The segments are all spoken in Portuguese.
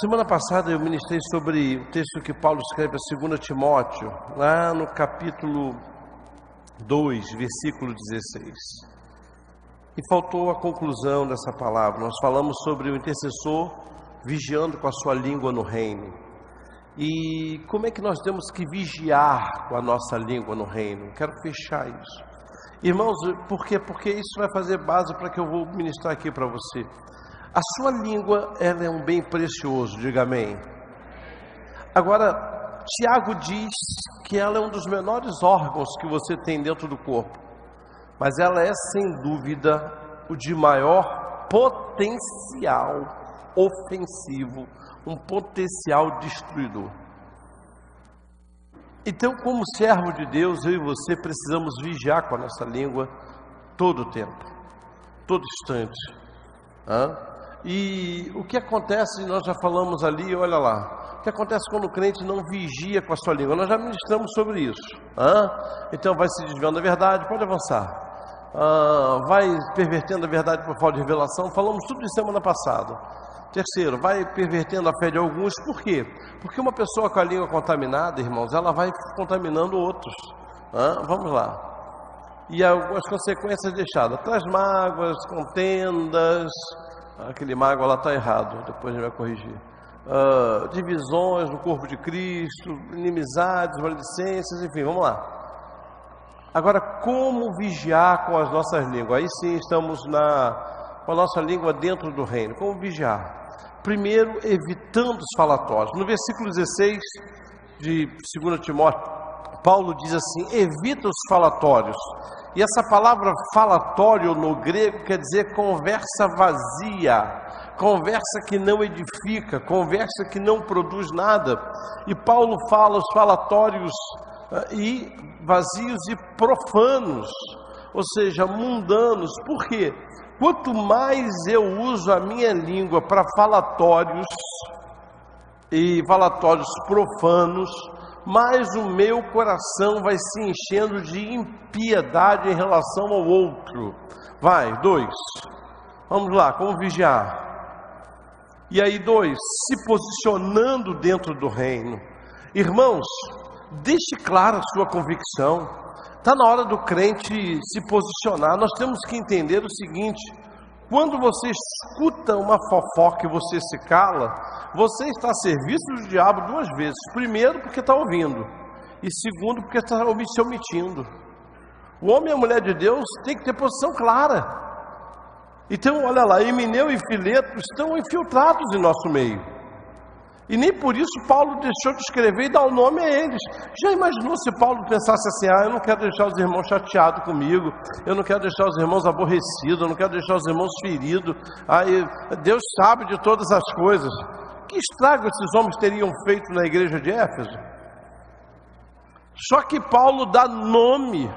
Semana passada eu ministrei sobre o texto que Paulo escreve a 2 Timóteo, lá no capítulo 2, versículo 16. E faltou a conclusão dessa palavra. Nós falamos sobre o intercessor vigiando com a sua língua no reino. E como é que nós temos que vigiar com a nossa língua no reino? Quero fechar isso. Irmãos, por quê? Porque isso vai fazer base para que eu vou ministrar aqui para você. A sua língua, ela é um bem precioso, diga amém. Agora, Tiago diz que ela é um dos menores órgãos que você tem dentro do corpo, mas ela é, sem dúvida, o de maior potencial ofensivo, um potencial destruidor. Então, como servo de Deus, eu e você precisamos vigiar com a nossa língua todo o tempo, todo instante. E o que acontece, nós já falamos ali, olha lá, o que acontece quando o crente não vigia com a sua língua? Nós já ministramos sobre isso. Então vai se desviando da verdade, pode avançar. Vai pervertendo a verdade por falta de revelação, falamos tudo isso semana passada. Terceiro, vai pervertendo a fé de alguns, por quê? Porque uma pessoa com a língua contaminada, irmãos, ela vai contaminando outros. Vamos lá. E algumas consequências deixadas, traz mágoas, contendas. Aquele mágoa lá está errado, depois a gente vai corrigir. Divisões no corpo de Cristo, inimizades, maledicências, enfim, vamos lá. Agora, como vigiar com as nossas línguas? Aí sim estamos com a nossa língua dentro do reino. Como vigiar? Primeiro, evitando os falatórios. No versículo 16 de 2 Timóteo, Paulo diz assim: evita os falatórios. E essa palavra falatório no grego quer dizer conversa vazia, conversa que não edifica, conversa que não produz nada. E Paulo fala os falatórios e vazios e profanos, ou seja, mundanos. Por quê? Quanto mais eu uso a minha língua para falatórios e falatórios profanos, mais o meu coração vai se enchendo de impiedade em relação ao outro. Vai, 2. Vamos lá, como vigiar? E aí 2, se posicionando dentro do reino. Irmãos, deixe clara a sua convicção. Está na hora do crente se posicionar. Nós temos que entender o seguinte: quando você escuta uma fofoca e você se cala, você está a serviço do diabo duas vezes. Primeiro, porque está ouvindo, e segundo, porque está se omitindo. O homem e a mulher de Deus tem que ter posição clara. Então, olha lá, Himeneu e Fileto estão infiltrados em nosso meio. E nem por isso Paulo deixou de escrever e dar o nome a eles. Já imaginou se Paulo pensasse assim: eu não quero deixar os irmãos chateados comigo, eu não quero deixar os irmãos aborrecidos, eu não quero deixar os irmãos feridos. Deus sabe de todas as coisas. Que estrago esses homens teriam feito na igreja de Éfeso? Só que Paulo dá nome.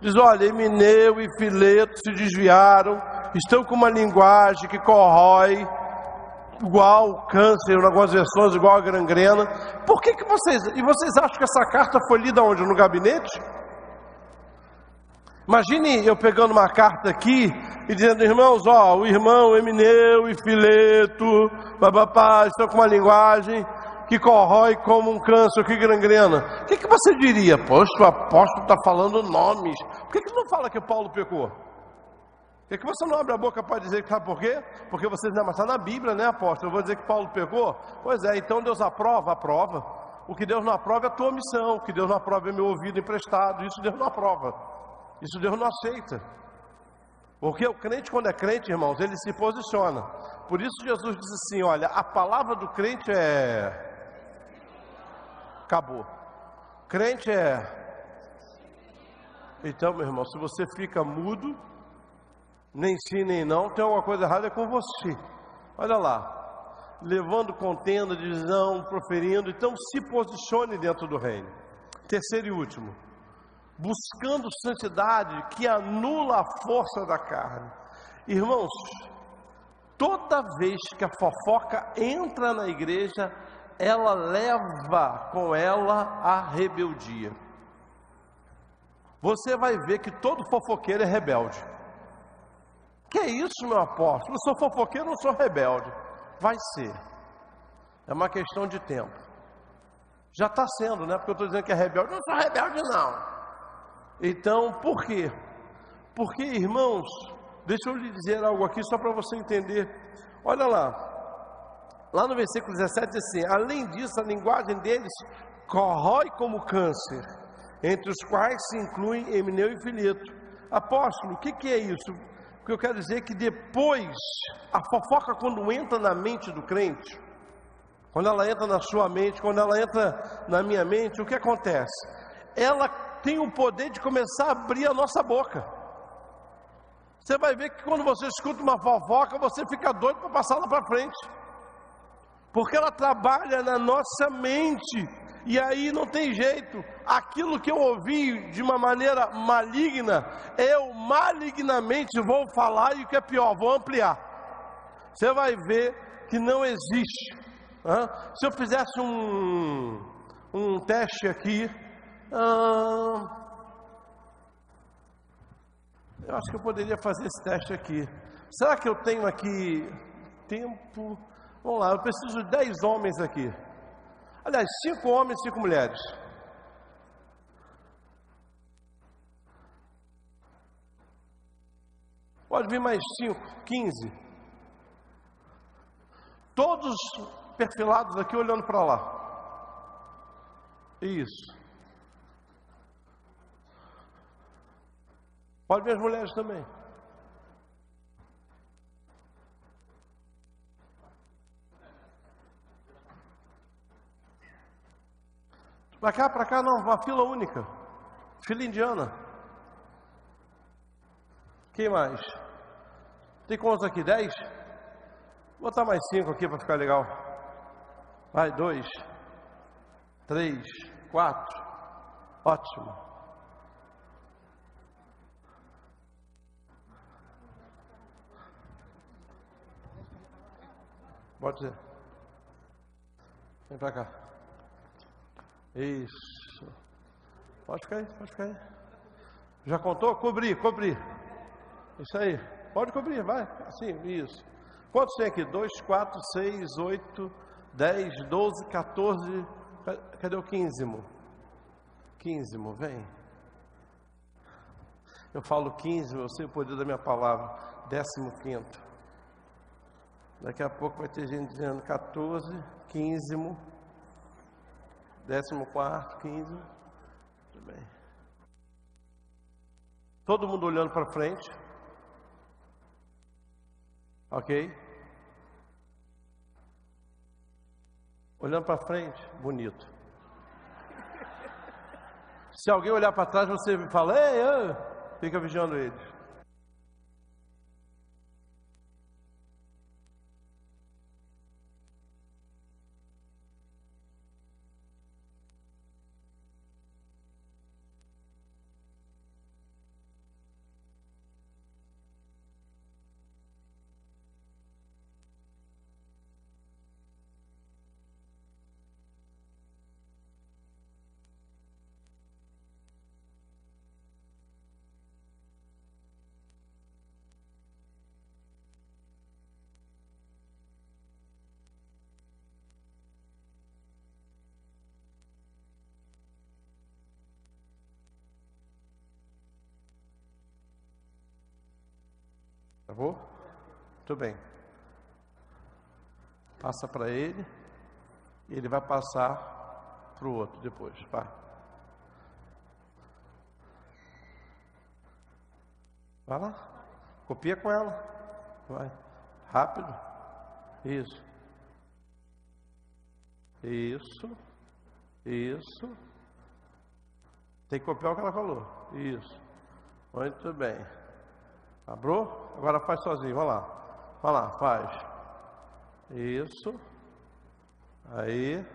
Diz: olha, Himeneu e Fileto se desviaram, estão com uma linguagem que corrói, igual câncer, em algumas versões igual a gangrena. Por que vocês acham que essa carta foi lida onde? No gabinete? Imagine eu pegando uma carta aqui e dizendo: irmãos, o irmão Himeneu e Fileto, estão com uma linguagem que corrói como um câncer, que gangrena. O que você diria? Poxa, o apóstolo está falando nomes. Por que não fala que Paulo pecou? Por que você não abre a boca para dizer que sabe por quê? Porque vocês não, mas está na Bíblia, né, apóstolo? Eu vou dizer que Paulo pecou? Pois é, então Deus aprova? Aprova. O que Deus não aprova é a tua omissão. O que Deus não aprova é meu ouvido emprestado. Isso Deus não aprova. Isso Deus não aceita. Porque o crente, quando é crente, irmãos, ele se posiciona. Por isso Jesus diz assim: olha, a palavra do crente é... Acabou. Crente é... Então, meu irmão, se você fica mudo, nem sim nem não, tem alguma coisa errada com você. Olha lá, levando contenda, divisão, proferindo. Então se posicione dentro do reino. Terceiro e último, buscando santidade que anula a força da carne. Irmãos, toda vez que a fofoca entra na igreja, ela leva com ela a rebeldia. Você vai ver que todo fofoqueiro é rebelde. Que é isso, meu apóstolo? Eu sou fofoqueiro, não sou rebelde. Vai ser. É uma questão de tempo. Já está sendo, né? Porque eu estou dizendo que é rebelde. Eu não sou rebelde, não. Então, por quê? Porque, irmãos, deixa eu lhe dizer algo aqui só para você entender. Olha lá no versículo 17 diz assim: além disso, a linguagem deles corrói como câncer, entre os quais se incluem Emineu e Fileto. Apóstolo, o que é isso? O que eu quero dizer é que depois, a fofoca, quando entra na mente do crente, quando ela entra na sua mente, quando ela entra na minha mente, o que acontece? Ela tem o poder de começar a abrir a nossa boca. Você vai ver que quando você escuta uma fofoca, você fica doido para passar lá para frente, porque ela trabalha na nossa mente, e aí não tem jeito. Aquilo que eu ouvi de uma maneira maligna, eu malignamente vou falar, e o que é pior, vou ampliar. Você vai ver que não existe. Se eu fizesse um teste aqui, eu acho que eu poderia fazer esse teste aqui. Será que eu tenho aqui tempo? Vamos lá, eu preciso de 10 homens aqui. Aliás, 5 homens e 5 mulheres. Pode vir mais 5, 15. Todos perfilados aqui olhando para lá. Isso. Pode ver as mulheres também. Para cá não, uma fila única. Fila indiana. Quem mais? Tem quantos aqui? 10? Vou botar mais 5 aqui para ficar legal. Vai, 2, 3, 4. Ótimo. Pode dizer. Vem para cá. Isso. Pode ficar aí, pode ficar aí. Já contou? Cobrir. Isso aí. Pode cobrir, vai. Assim, isso. Quantos tem aqui? 2, 4, 6, 8, 10, 12, 14. Cadê o 15º? 15º, vem. Eu falo 15, eu sei o poder da minha palavra. 15º. Daqui a pouco vai ter gente dizendo 14, 15º. 14º, 15. Tudo bem. Todo mundo olhando para frente. Ok? Olhando para frente, bonito. Se alguém olhar para trás, você fala, ei, fica vigiando eles. Tá bom? Muito bem. Passa para ele. E ele vai passar para o outro depois. Vai. Vai lá. Copia com ela. Vai. Rápido. Isso. Isso. Isso. Tem que copiar o que ela falou. Isso. Muito bem. Abriu? Agora faz sozinho. Vai lá. Vai lá, faz. Isso. Aí.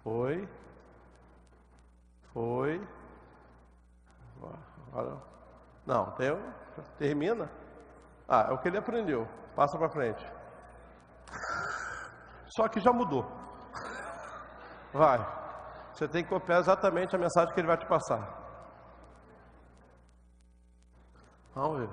Foi. Agora. Não, termina. É o que ele aprendeu. Passa para frente. Só que já mudou. Vai. Você tem que copiar exatamente a mensagem que ele vai te passar. Vamos ver.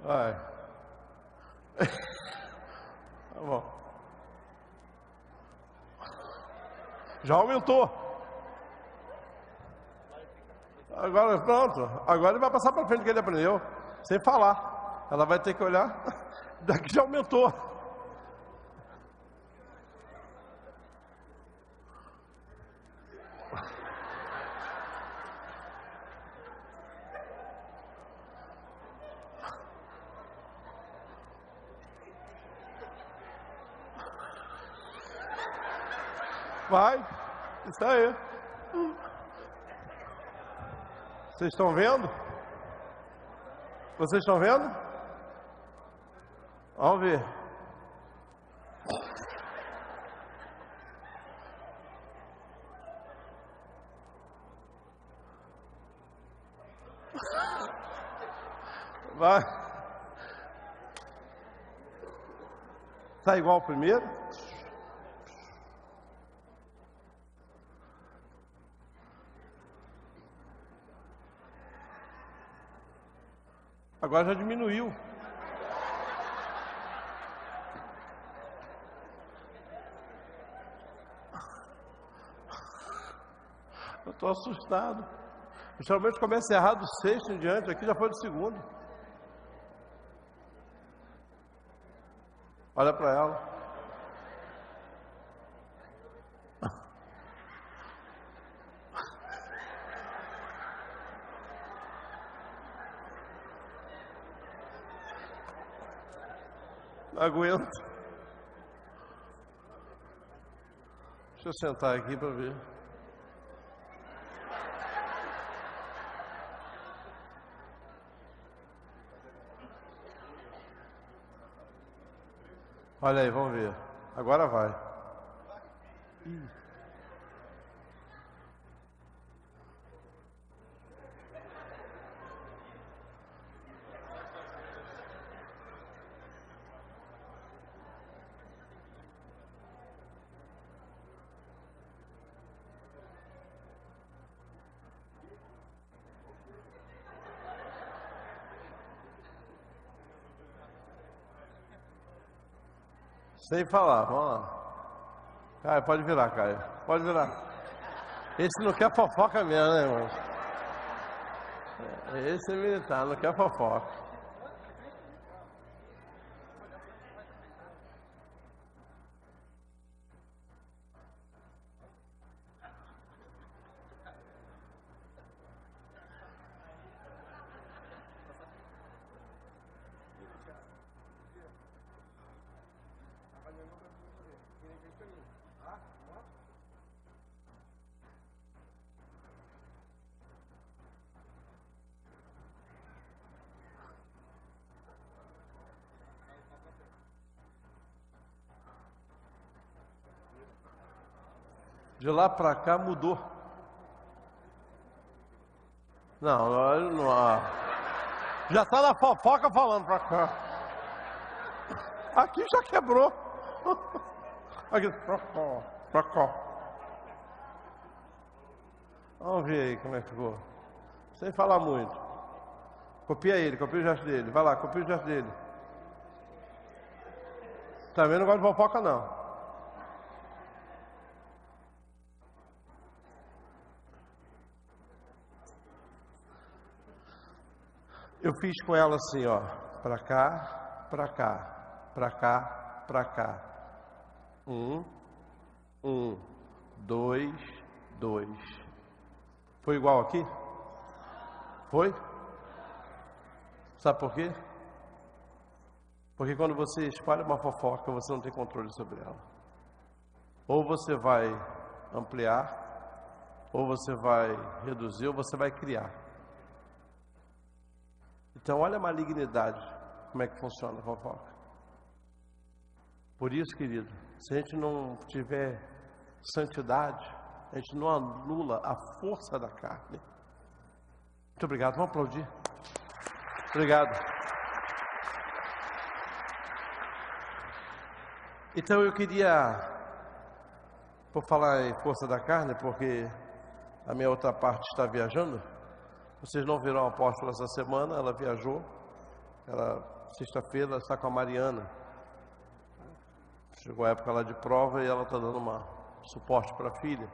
Vai. Tá bom. Já aumentou. Agora, pronto. Agora ele vai passar para frente que ele aprendeu, sem falar. Ela vai ter que olhar. Daqui já aumentou. Vai, isso aí. Vocês estão vendo? Vocês estão vendo? Vamos ver. Vai. Está igual ao primeiro? Agora já diminuiu. Eu estou assustado. Geralmente começa errado do sexto em diante, aqui já foi do segundo. Olha para ela. Não aguento. Deixa eu sentar aqui para ver. Olha aí, vamos ver. Agora vai. Sem falar, vamos lá. Caio, pode virar, Caio. Pode virar. Esse não quer fofoca mesmo, né, irmão? Esse é militar, não quer fofoca. De lá para cá mudou. Não. Já está na fofoca falando para cá. Aqui já quebrou. Aqui, para cá. Vamos ver aí como é que ficou. Sem falar muito. Copia ele, copia o gesto dele. Vai lá, copia o gesto dele. Também não gosta de fofoca, não. Eu fiz com ela assim, ó, pra cá, pra cá, pra cá, pra cá. 1, 2, 2. Foi igual aqui? Foi? Sabe por quê? Porque quando você espalha uma fofoca, você não tem controle sobre ela. Ou você vai ampliar, ou você vai reduzir, ou você vai criar. Então, olha a malignidade, como é que funciona a fofoca. Por isso, querido, se a gente não tiver santidade, a gente não anula a força da carne. Muito obrigado, vamos aplaudir. Obrigado. Então, eu queria, por falar em força da carne, porque a minha outra parte está viajando. Vocês não viram a apóstola essa semana, ela viajou, ela sexta-feira ela está com a Mariana. Chegou a época lá de prova e ela está dando suporte para a filha.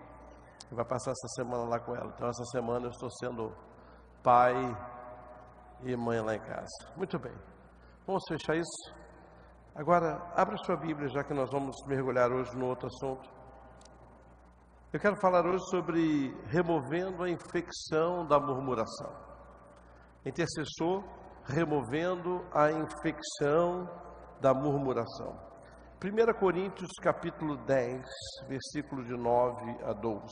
E vai passar essa semana lá com ela. Então essa semana eu estou sendo pai e mãe lá em casa. Muito bem. Vamos fechar isso? Agora, abra sua Bíblia, já que nós vamos mergulhar hoje no outro assunto. Eu quero falar hoje sobre removendo a infecção da murmuração. Intercessor, removendo a infecção da murmuração. 1 Coríntios capítulo 10, versículo de 9 a 12.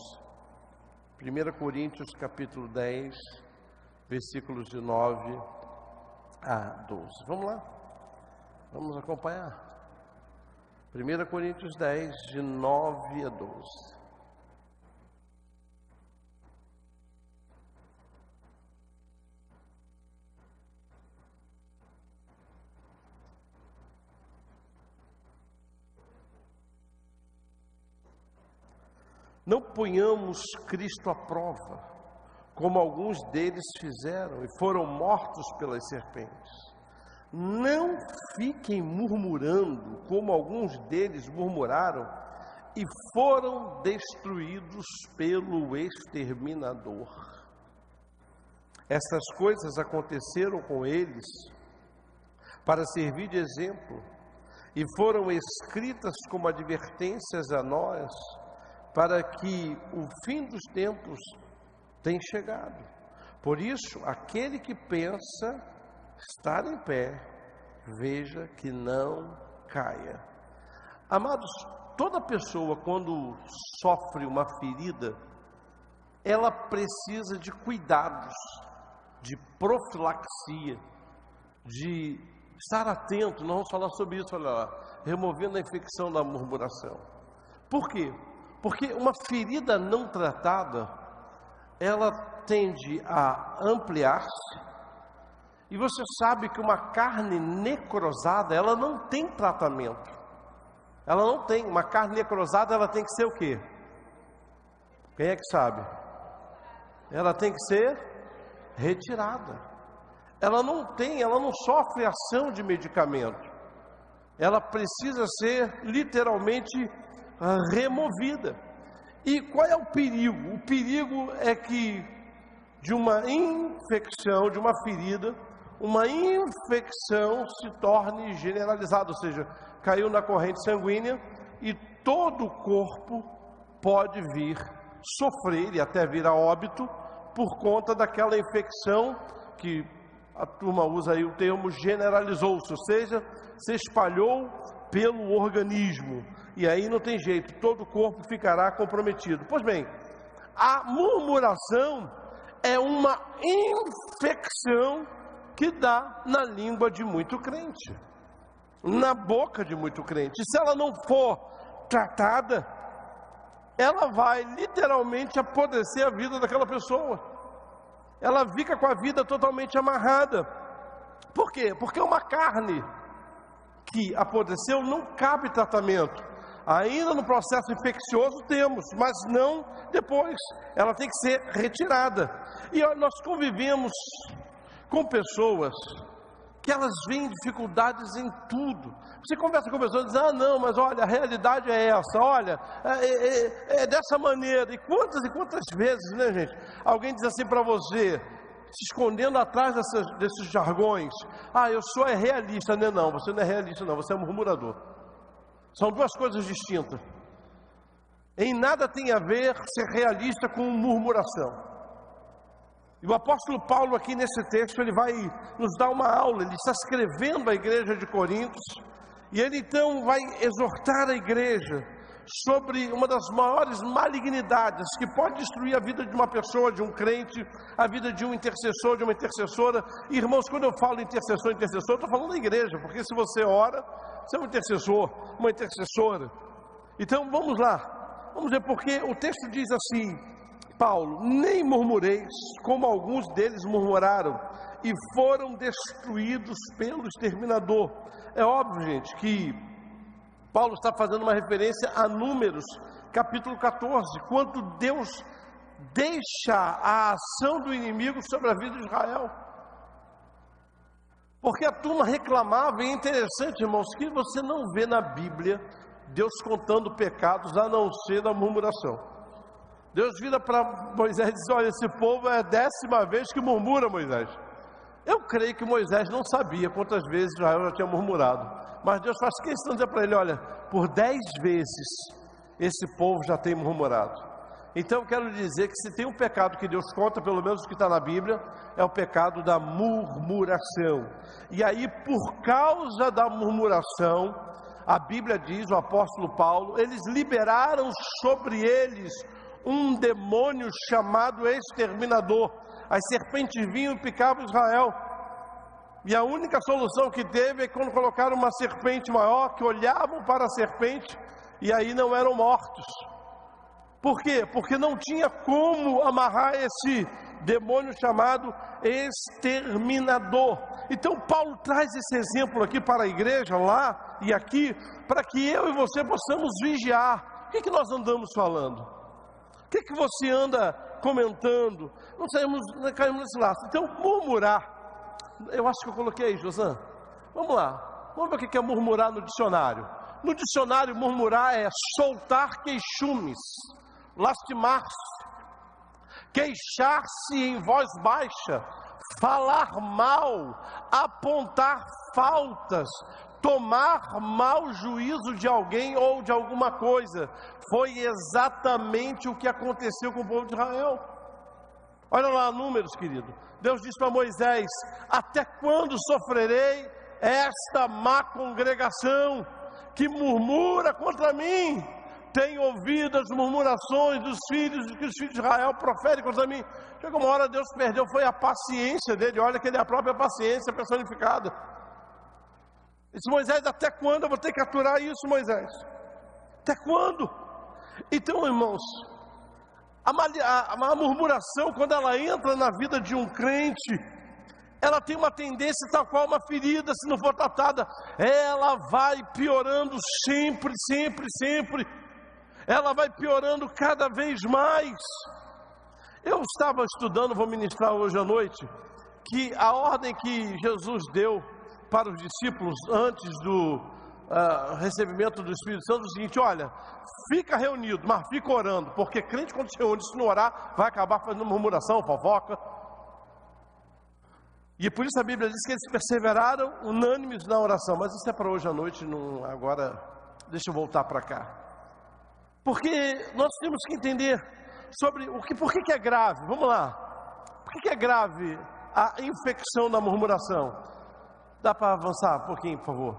1 Coríntios capítulo 10, versículos de 9 a 12. Vamos lá? Vamos acompanhar. 1 Coríntios 10, de 9 a 12. Não ponhamos Cristo à prova, como alguns deles fizeram e foram mortos pelas serpentes. Não fiquem murmurando, como alguns deles murmuraram e foram destruídos pelo exterminador. Essas coisas aconteceram com eles para servir de exemplo e foram escritas como advertências a nós, para que o fim dos tempos tenha chegado. Por isso, aquele que pensa estar em pé, veja que não caia. Amados, toda pessoa quando sofre uma ferida, ela precisa de cuidados, de profilaxia, de estar atento. Nós vamos falar sobre isso, olha lá, removendo a infecção da murmuração. Por quê? Porque uma ferida não tratada, ela tende a ampliar-se, e você sabe que uma carne necrosada, ela não tem tratamento. Ela não tem, uma carne necrosada, ela tem que ser o quê? Quem é que sabe? Ela tem que ser retirada. Ela não sofre ação de medicamento. Ela precisa ser literalmente removida. E qual é o perigo? O perigo é que de uma infecção, de uma ferida, uma infecção se torne generalizada, ou seja, caiu na corrente sanguínea e todo o corpo pode vir sofrer e até vir a óbito por conta daquela infecção que a turma usa aí o termo generalizou-se, ou seja, se espalhou pelo organismo. E aí não tem jeito, todo o corpo ficará comprometido. Pois bem, a murmuração é uma infecção que dá na língua de muito crente, na boca de muito crente. E se ela não for tratada, ela vai literalmente apodrecer a vida daquela pessoa. Ela fica com a vida totalmente amarrada. Por quê? Porque uma carne que apodreceu não cabe tratamento. Ainda no processo infeccioso temos, mas não depois. Ela tem que ser retirada. E nós convivemos com pessoas que elas veem dificuldades em tudo. Você conversa com pessoas e diz, não, mas olha, a realidade é essa, olha, é dessa maneira. E quantas vezes, né, gente? Alguém diz assim para você, se escondendo atrás desses jargões, eu sou realista, né? Não, você não é realista não, você é murmurador. São duas coisas distintas. Em nada tem a ver ser realista com murmuração. E o apóstolo Paulo aqui nesse texto, ele vai nos dar uma aula, ele está escrevendo à igreja de Coríntios, e ele então vai exortar a igreja sobre uma das maiores malignidades que pode destruir a vida de uma pessoa, de um crente, a vida de um intercessor, de uma intercessora. E, irmãos, quando eu falo intercessor, eu estou falando da igreja, porque se você ora, você é um intercessor, uma intercessora. Então vamos lá, vamos ver, porque o texto diz assim, Paulo, nem murmureis, como alguns deles murmuraram, e foram destruídos pelo exterminador. É óbvio, gente, que Paulo está fazendo uma referência a Números, capítulo 14, quando Deus deixa a ação do inimigo sobre a vida de Israel. Porque a turma reclamava, e é interessante, irmãos, que você não vê na Bíblia Deus contando pecados a não ser da murmuração. Deus vira para Moisés e diz: olha, esse povo é a 10ª vez que murmura, Moisés. Eu creio que Moisés não sabia quantas vezes Israel já tinha murmurado, mas Deus faz questão de dizer para ele: olha, por 10 vezes esse povo já tem murmurado. Então eu quero dizer que se tem um pecado que Deus conta, pelo menos o que está na Bíblia, é o pecado da murmuração. E aí, por causa da murmuração, a Bíblia diz, o apóstolo Paulo, eles liberaram sobre eles um demônio chamado exterminador. As serpentes vinham e picavam Israel, e a única solução que teve é quando colocaram uma serpente maior, que olhavam para a serpente e aí não eram mortos. Por quê? Porque não tinha como amarrar esse demônio chamado exterminador. Então Paulo traz esse exemplo aqui para a igreja, lá e aqui, para que eu e você possamos vigiar. O que nós andamos falando? O que você anda comentando? Não saímos, caímos nesse laço. Então, murmurar, eu acho que eu coloquei aí, Josan. Vamos lá, vamos ver o que é murmurar no dicionário. No dicionário, murmurar é soltar queixumes, lastimar-se, queixar-se em voz baixa, falar mal, apontar faltas, tomar mau juízo de alguém ou de alguma coisa. Foi exatamente o que aconteceu com o povo de Israel. Olha lá, Números, querido. Deus disse para Moisés: até quando sofrerei esta má congregação que murmura contra mim? Tenho ouvido as murmurações dos filhos, que os filhos de Israel proferem contra mim. Chegou uma hora, Deus perdeu, foi a paciência dele. Olha que ele é a própria paciência personificada. Disse: Moisés, até quando eu vou ter que aturar isso, Moisés? Até quando? Então, irmãos, a murmuração, quando ela entra na vida de um crente, ela tem uma tendência, tal qual uma ferida, se não for tratada, ela vai piorando sempre, sempre, sempre. Ela vai piorando cada vez mais. Eu estava estudando, vou ministrar hoje à noite, que a ordem que Jesus deu para os discípulos antes do recebimento do Espírito Santo é o seguinte: olha, fica reunido, mas fica orando, porque crente quando se reúne, se não orar, vai acabar fazendo murmuração, fofoca. E por isso a Bíblia diz que eles perseveraram unânimes na oração. Mas isso é para hoje à noite, agora deixa eu voltar para cá. Porque nós temos que entender sobre por que é grave. Vamos lá. Por que é grave a infecção da murmuração? Dá para avançar um pouquinho, por favor?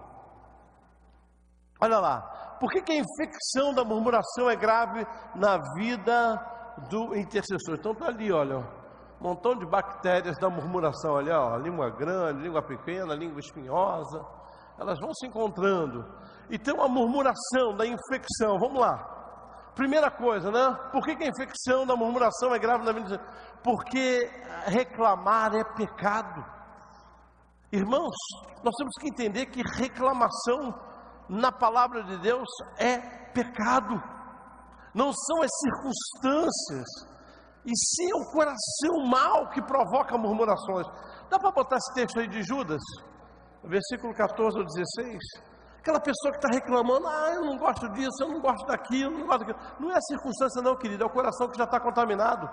Olha lá. Por que a infecção da murmuração é grave na vida do intercessor? Então está ali, olha, um montão de bactérias da murmuração. Olha, ó, língua grande, língua pequena, língua espinhosa. Elas vão se encontrando. Então a murmuração da infecção, vamos lá. Primeira coisa, né? Por que a infecção da murmuração é grave na vida? Porque reclamar é pecado. Irmãos, nós temos que entender que reclamação na palavra de Deus é pecado. Não são as circunstâncias, e sim o coração mau que provoca murmurações. Dá para botar esse texto aí de Judas? Versículo 14 ao 16. Aquela pessoa que está reclamando: eu não gosto disso, eu não gosto daquilo, não gosto daquilo. Não é a circunstância não, querido, é o coração que já está contaminado.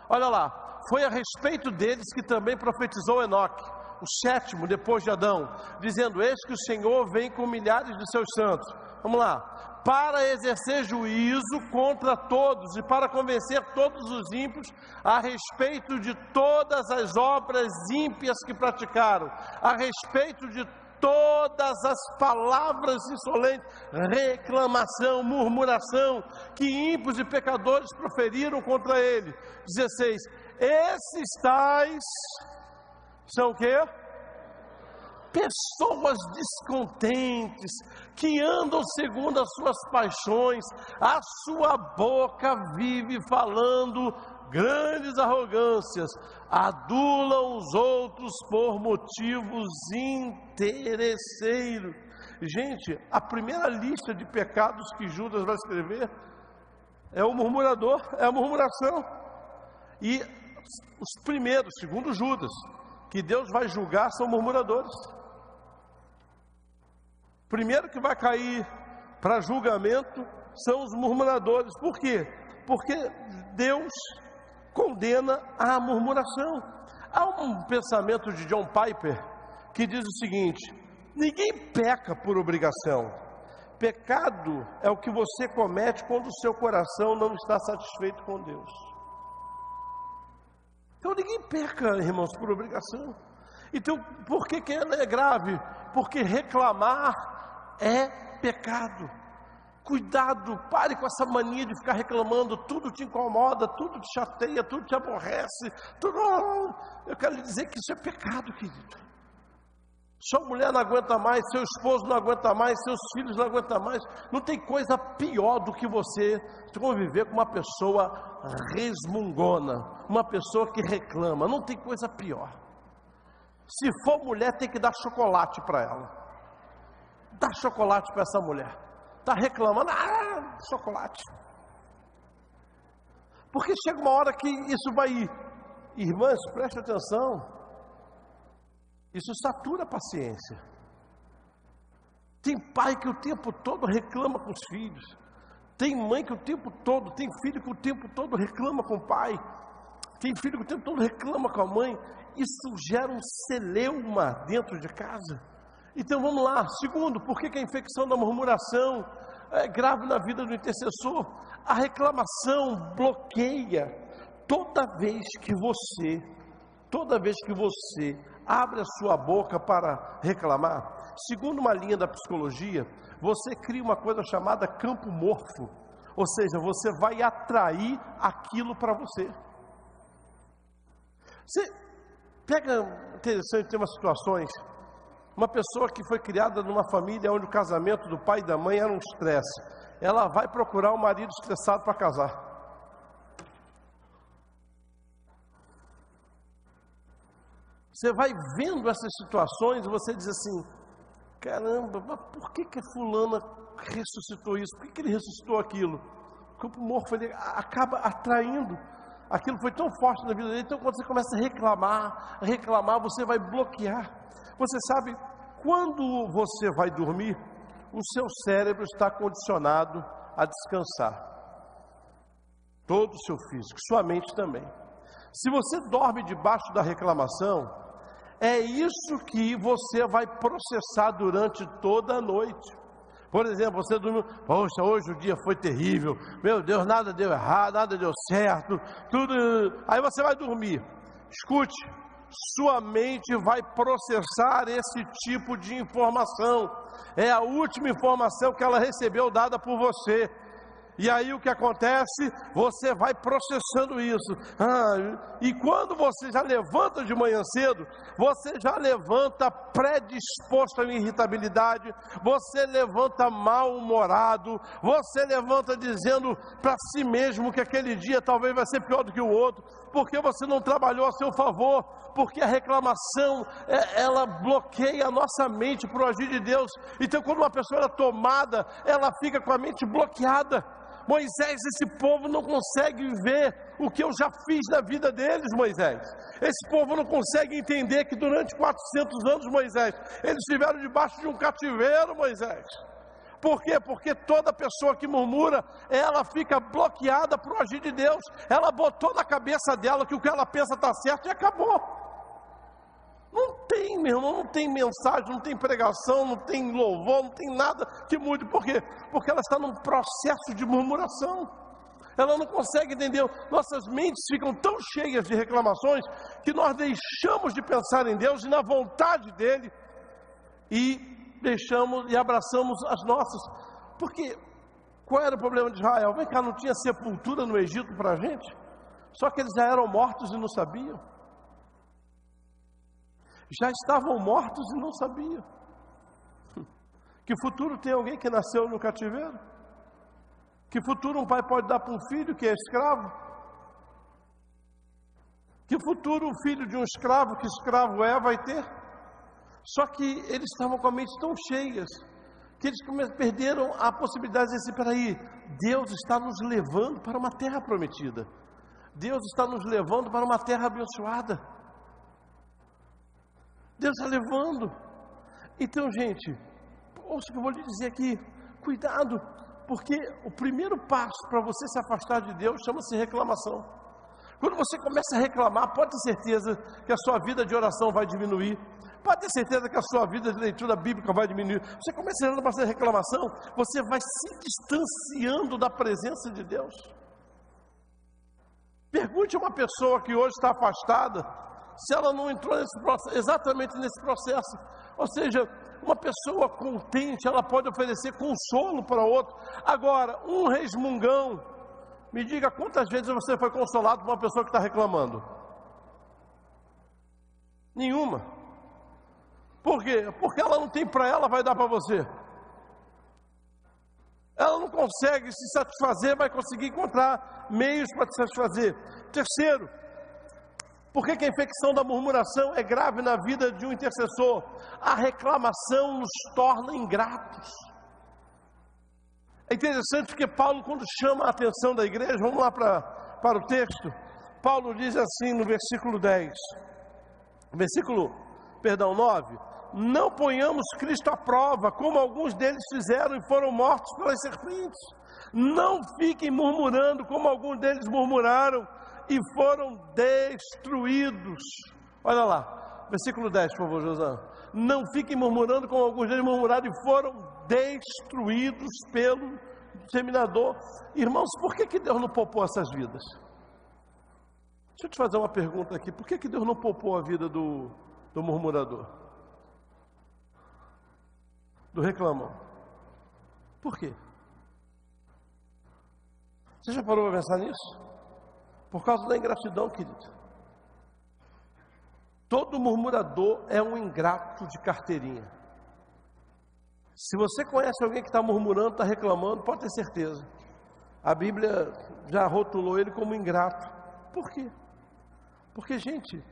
Olha lá, foi a respeito deles que também profetizou Enoque, o 7º depois de Adão, dizendo: eis que o Senhor vem com milhares de seus santos. Vamos lá. Para exercer juízo contra todos e para convencer todos os ímpios a respeito de todas as obras ímpias que praticaram, a respeito de todas as palavras insolentes, reclamação, murmuração, que ímpios e pecadores proferiram contra ele. 16. Esses tais são o quê? Pessoas descontentes, que andam segundo as suas paixões, a sua boca vive falando grandes arrogâncias, adulam os outros por motivos interesseiros. Gente, a primeira lista de pecados que Judas vai escrever é o murmurador, é a murmuração. E os primeiros, segundo Judas, que Deus vai julgar são murmuradores. Primeiro que vai cair para julgamento são os murmuradores. Por quê? Porque Deus condena a murmuração. Há um pensamento de John Piper que diz o seguinte: ninguém peca por obrigação. Pecado é o que você comete quando o seu coração não está satisfeito com Deus. Então ninguém peca, irmãos, por obrigação. Então por que ela é grave? Porque reclamar é pecado. Cuidado, pare com essa mania de ficar reclamando. Tudo te incomoda, tudo te chateia, tudo te aborrece, tudo... Eu quero lhe dizer que isso é pecado, querido. Sua mulher não aguenta mais, seu esposo não aguenta mais, seus filhos não aguentam mais. Não tem coisa pior do que você conviver com uma pessoa resmungona, uma pessoa que reclama. Não tem coisa pior. Se for mulher, tem que dar chocolate para ela. Dá chocolate para essa mulher. Está reclamando, chocolate. Porque chega uma hora que isso vai ir. Irmãs, preste atenção. Isso satura a paciência. Tem pai que o tempo todo reclama com os filhos. Tem mãe que o tempo todo, tem filho que o tempo todo reclama com o pai. Tem filho que o tempo todo reclama com a mãe. Isso gera um celeuma dentro de casa. Então vamos lá. Segundo, por que a infecção da murmuração é grave na vida do intercessor? A reclamação bloqueia. Toda vez que você abre a sua boca para reclamar, segundo uma linha da psicologia, você cria uma coisa chamada campo morfo. Ou seja, você vai atrair aquilo para você. Você pega, interessante, tem umas situações. Uma pessoa que foi criada numa família onde o casamento do pai e da mãe era um estresse, ela vai procurar um marido estressado para casar. Você vai vendo essas situações e você diz assim: caramba, mas por que a fulana ressuscitou isso? Por que ele ressuscitou aquilo? O campo morfo, ele acaba atraindo. Aquilo foi tão forte na vida dele. Então quando você começa a reclamar, você vai bloquear. Você sabe, quando você vai dormir, o seu cérebro está condicionado a descansar. Todo o seu físico, sua mente também. Se você dorme debaixo da reclamação, é isso que você vai processar durante toda a noite. Por exemplo, você dormiu, poxa, hoje o dia foi terrível, meu Deus, nada deu errado, nada deu certo, tudo. Aí você vai dormir. Escute, sua mente vai processar esse tipo de informação. É a última informação que ela recebeu dada por você. E aí o que acontece? Você vai processando isso. E quando você já levanta de manhã cedo, você já levanta predisposto à irritabilidade, você levanta mal-humorado, você levanta dizendo para si mesmo que aquele dia talvez vai ser pior do que o outro, porque você não trabalhou a seu favor, porque a reclamação, ela bloqueia a nossa mente para o agir de Deus. Então quando uma pessoa é tomada, ela fica com a mente bloqueada. Moisés, esse povo não consegue ver o que eu já fiz na vida deles, Moisés. Esse povo não consegue entender que durante 400 anos, Moisés, eles estiveram debaixo de um cativeiro, Moisés. Por quê? Porque toda pessoa que murmura, ela fica bloqueada para o agir de Deus. Ela botou na cabeça dela que o que ela pensa está certo e acabou. Não tem, meu irmão, não tem mensagem, não tem pregação, não tem louvor, não tem nada que mude. Por quê? Porque ela está num processo de murmuração. Ela não consegue entender. Nossas mentes ficam tão cheias de reclamações que nós deixamos de pensar em Deus e na vontade dEle e deixamos e abraçamos as nossas. Porque qual era o problema de Israel? Vem cá, não tinha sepultura no Egito para a gente? Só que eles já eram mortos e não sabiam. Já estavam mortos e não sabiam. Que futuro tem alguém que nasceu no cativeiro? Que futuro um pai pode dar para um filho que é escravo? Que futuro o filho de um escravo, que escravo é, vai ter? Só que eles estavam com a mente tão cheias que eles perderam a possibilidade de dizer: peraí, Deus está nos levando para uma terra prometida. Deus está nos levando para uma terra abençoada. Deus está levando. Então, gente, ouça o que eu vou lhe dizer aqui, cuidado, porque o primeiro passo para você se afastar de Deus chama-se reclamação. Quando você começa a reclamar, pode ter certeza que a sua vida de oração vai diminuir, pode ter certeza que a sua vida de leitura bíblica vai diminuir. Você começa a fazer reclamação, você vai se distanciando da presença de Deus. Pergunte a uma pessoa que hoje está afastada, se ela não entrou exatamente nesse processo. Ou seja, uma pessoa contente, ela pode oferecer consolo para outro. Agora, um resmungão, me diga quantas vezes você foi consolado por uma pessoa que está reclamando? Nenhuma. Por quê? Porque ela não tem para ela, vai dar para você. Ela não consegue se satisfazer, vai conseguir encontrar meios para te satisfazer. Terceiro, por que a infecção da murmuração é grave na vida de um intercessor? A reclamação nos torna ingratos. É interessante porque Paulo, quando chama a atenção da igreja, vamos lá para o texto, Paulo diz assim no versículo 9, não ponhamos Cristo à prova, como alguns deles fizeram e foram mortos pelas serpentes. Não fiquem murmurando, como alguns deles murmuraram e foram destruídos. Olha lá, versículo 10, por favor, José. Não fiquem murmurando, como alguns deles murmuraram e foram destruídos pelo exterminador. Irmãos, por que Deus não poupou essas vidas? Deixa eu te fazer uma pergunta aqui. Por que Deus não poupou a vida do murmurador? Do reclamão? Por quê? Você já parou para pensar nisso? Por causa da ingratidão, querido. Todo murmurador é um ingrato de carteirinha. Se você conhece alguém que está murmurando, está reclamando, pode ter certeza. A Bíblia já rotulou ele como ingrato. Por quê? Porque, gente,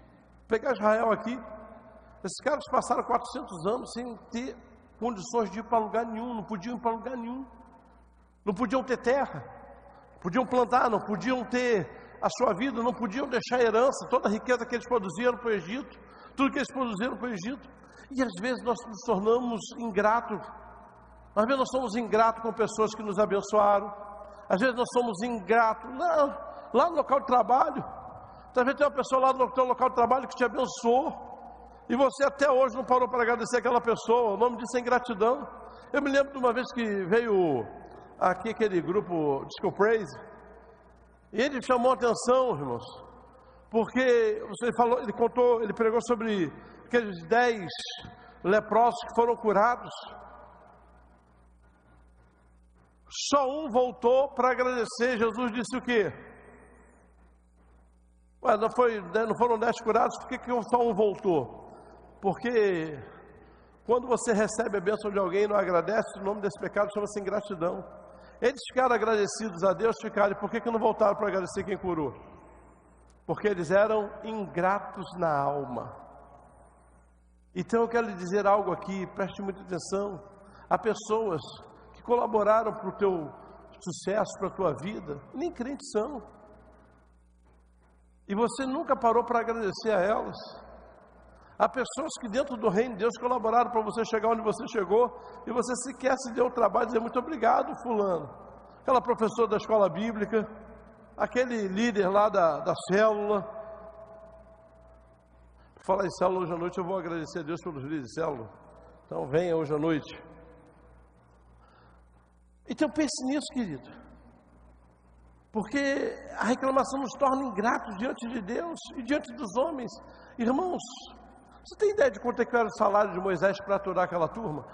pegar Israel aqui, esses caras passaram 400 anos sem ter condições de ir para lugar nenhum, não podiam ir para lugar nenhum. Não podiam ter terra, não podiam plantar, não podiam ter a sua vida, não podiam deixar herança, toda a riqueza que eles produziram para o Egito, tudo que eles produziram para o Egito. E às vezes nós nos tornamos ingratos. Às vezes nós somos ingratos com pessoas que nos abençoaram. Às vezes nós somos ingratos lá no local de trabalho. Talvez tenha uma pessoa lá no teu local de trabalho que te abençoou e você até hoje não parou para agradecer aquela pessoa. O nome disso é ingratidão. Eu me lembro de uma vez que veio aqui aquele grupo Disco Praise, e ele chamou a atenção, irmãos, porque ele pregou sobre aqueles 10 leprosos que foram curados. Só um voltou para agradecer. Jesus disse o quê? Ué, não foram 10 curados, por que só um voltou? Porque quando você recebe a bênção de alguém e não agradece, o nome desse pecado chama-se ingratidão. Eles ficaram agradecidos a Deus, por que não voltaram para agradecer quem curou? Porque eles eram ingratos na alma. Então eu quero lhe dizer algo aqui, preste muita atenção. Há pessoas que colaboraram para o teu sucesso, para a tua vida, nem crentes são. E você nunca parou para agradecer a elas. Há pessoas que dentro do reino de Deus colaboraram para você chegar onde você chegou, e você sequer se deu o trabalho de dizer muito obrigado, fulano. Aquela professora da escola bíblica, aquele líder lá da célula. Por falar em célula hoje à noite, eu vou agradecer a Deus pelos líderes de célula. Então venha hoje à noite. Então pense nisso, querido. Porque a reclamação nos torna ingratos diante de Deus e diante dos homens. Irmãos, você tem ideia de quanto é que era o salário de Moisés para aturar aquela turma?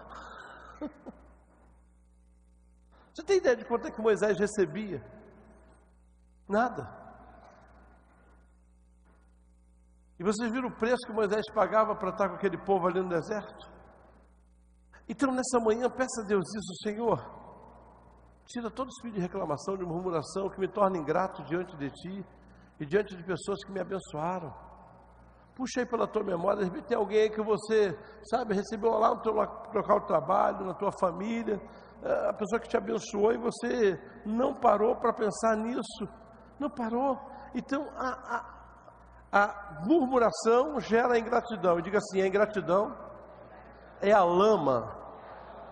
Você tem ideia de quanto é que Moisés recebia? Nada. E vocês viram o preço que Moisés pagava para estar com aquele povo ali no deserto? Então nessa manhã peça a Deus isso: Senhor, tira todo espírito de reclamação, de murmuração que me torna ingrato diante de Ti e diante de pessoas que me abençoaram. Puxa aí pela tua memória, de repente tem alguém aí que você, recebeu lá no teu local de trabalho, na tua família, a pessoa que te abençoou e você não parou para pensar nisso, não parou. Então A murmuração gera ingratidão. E diga assim, a ingratidão é a lama,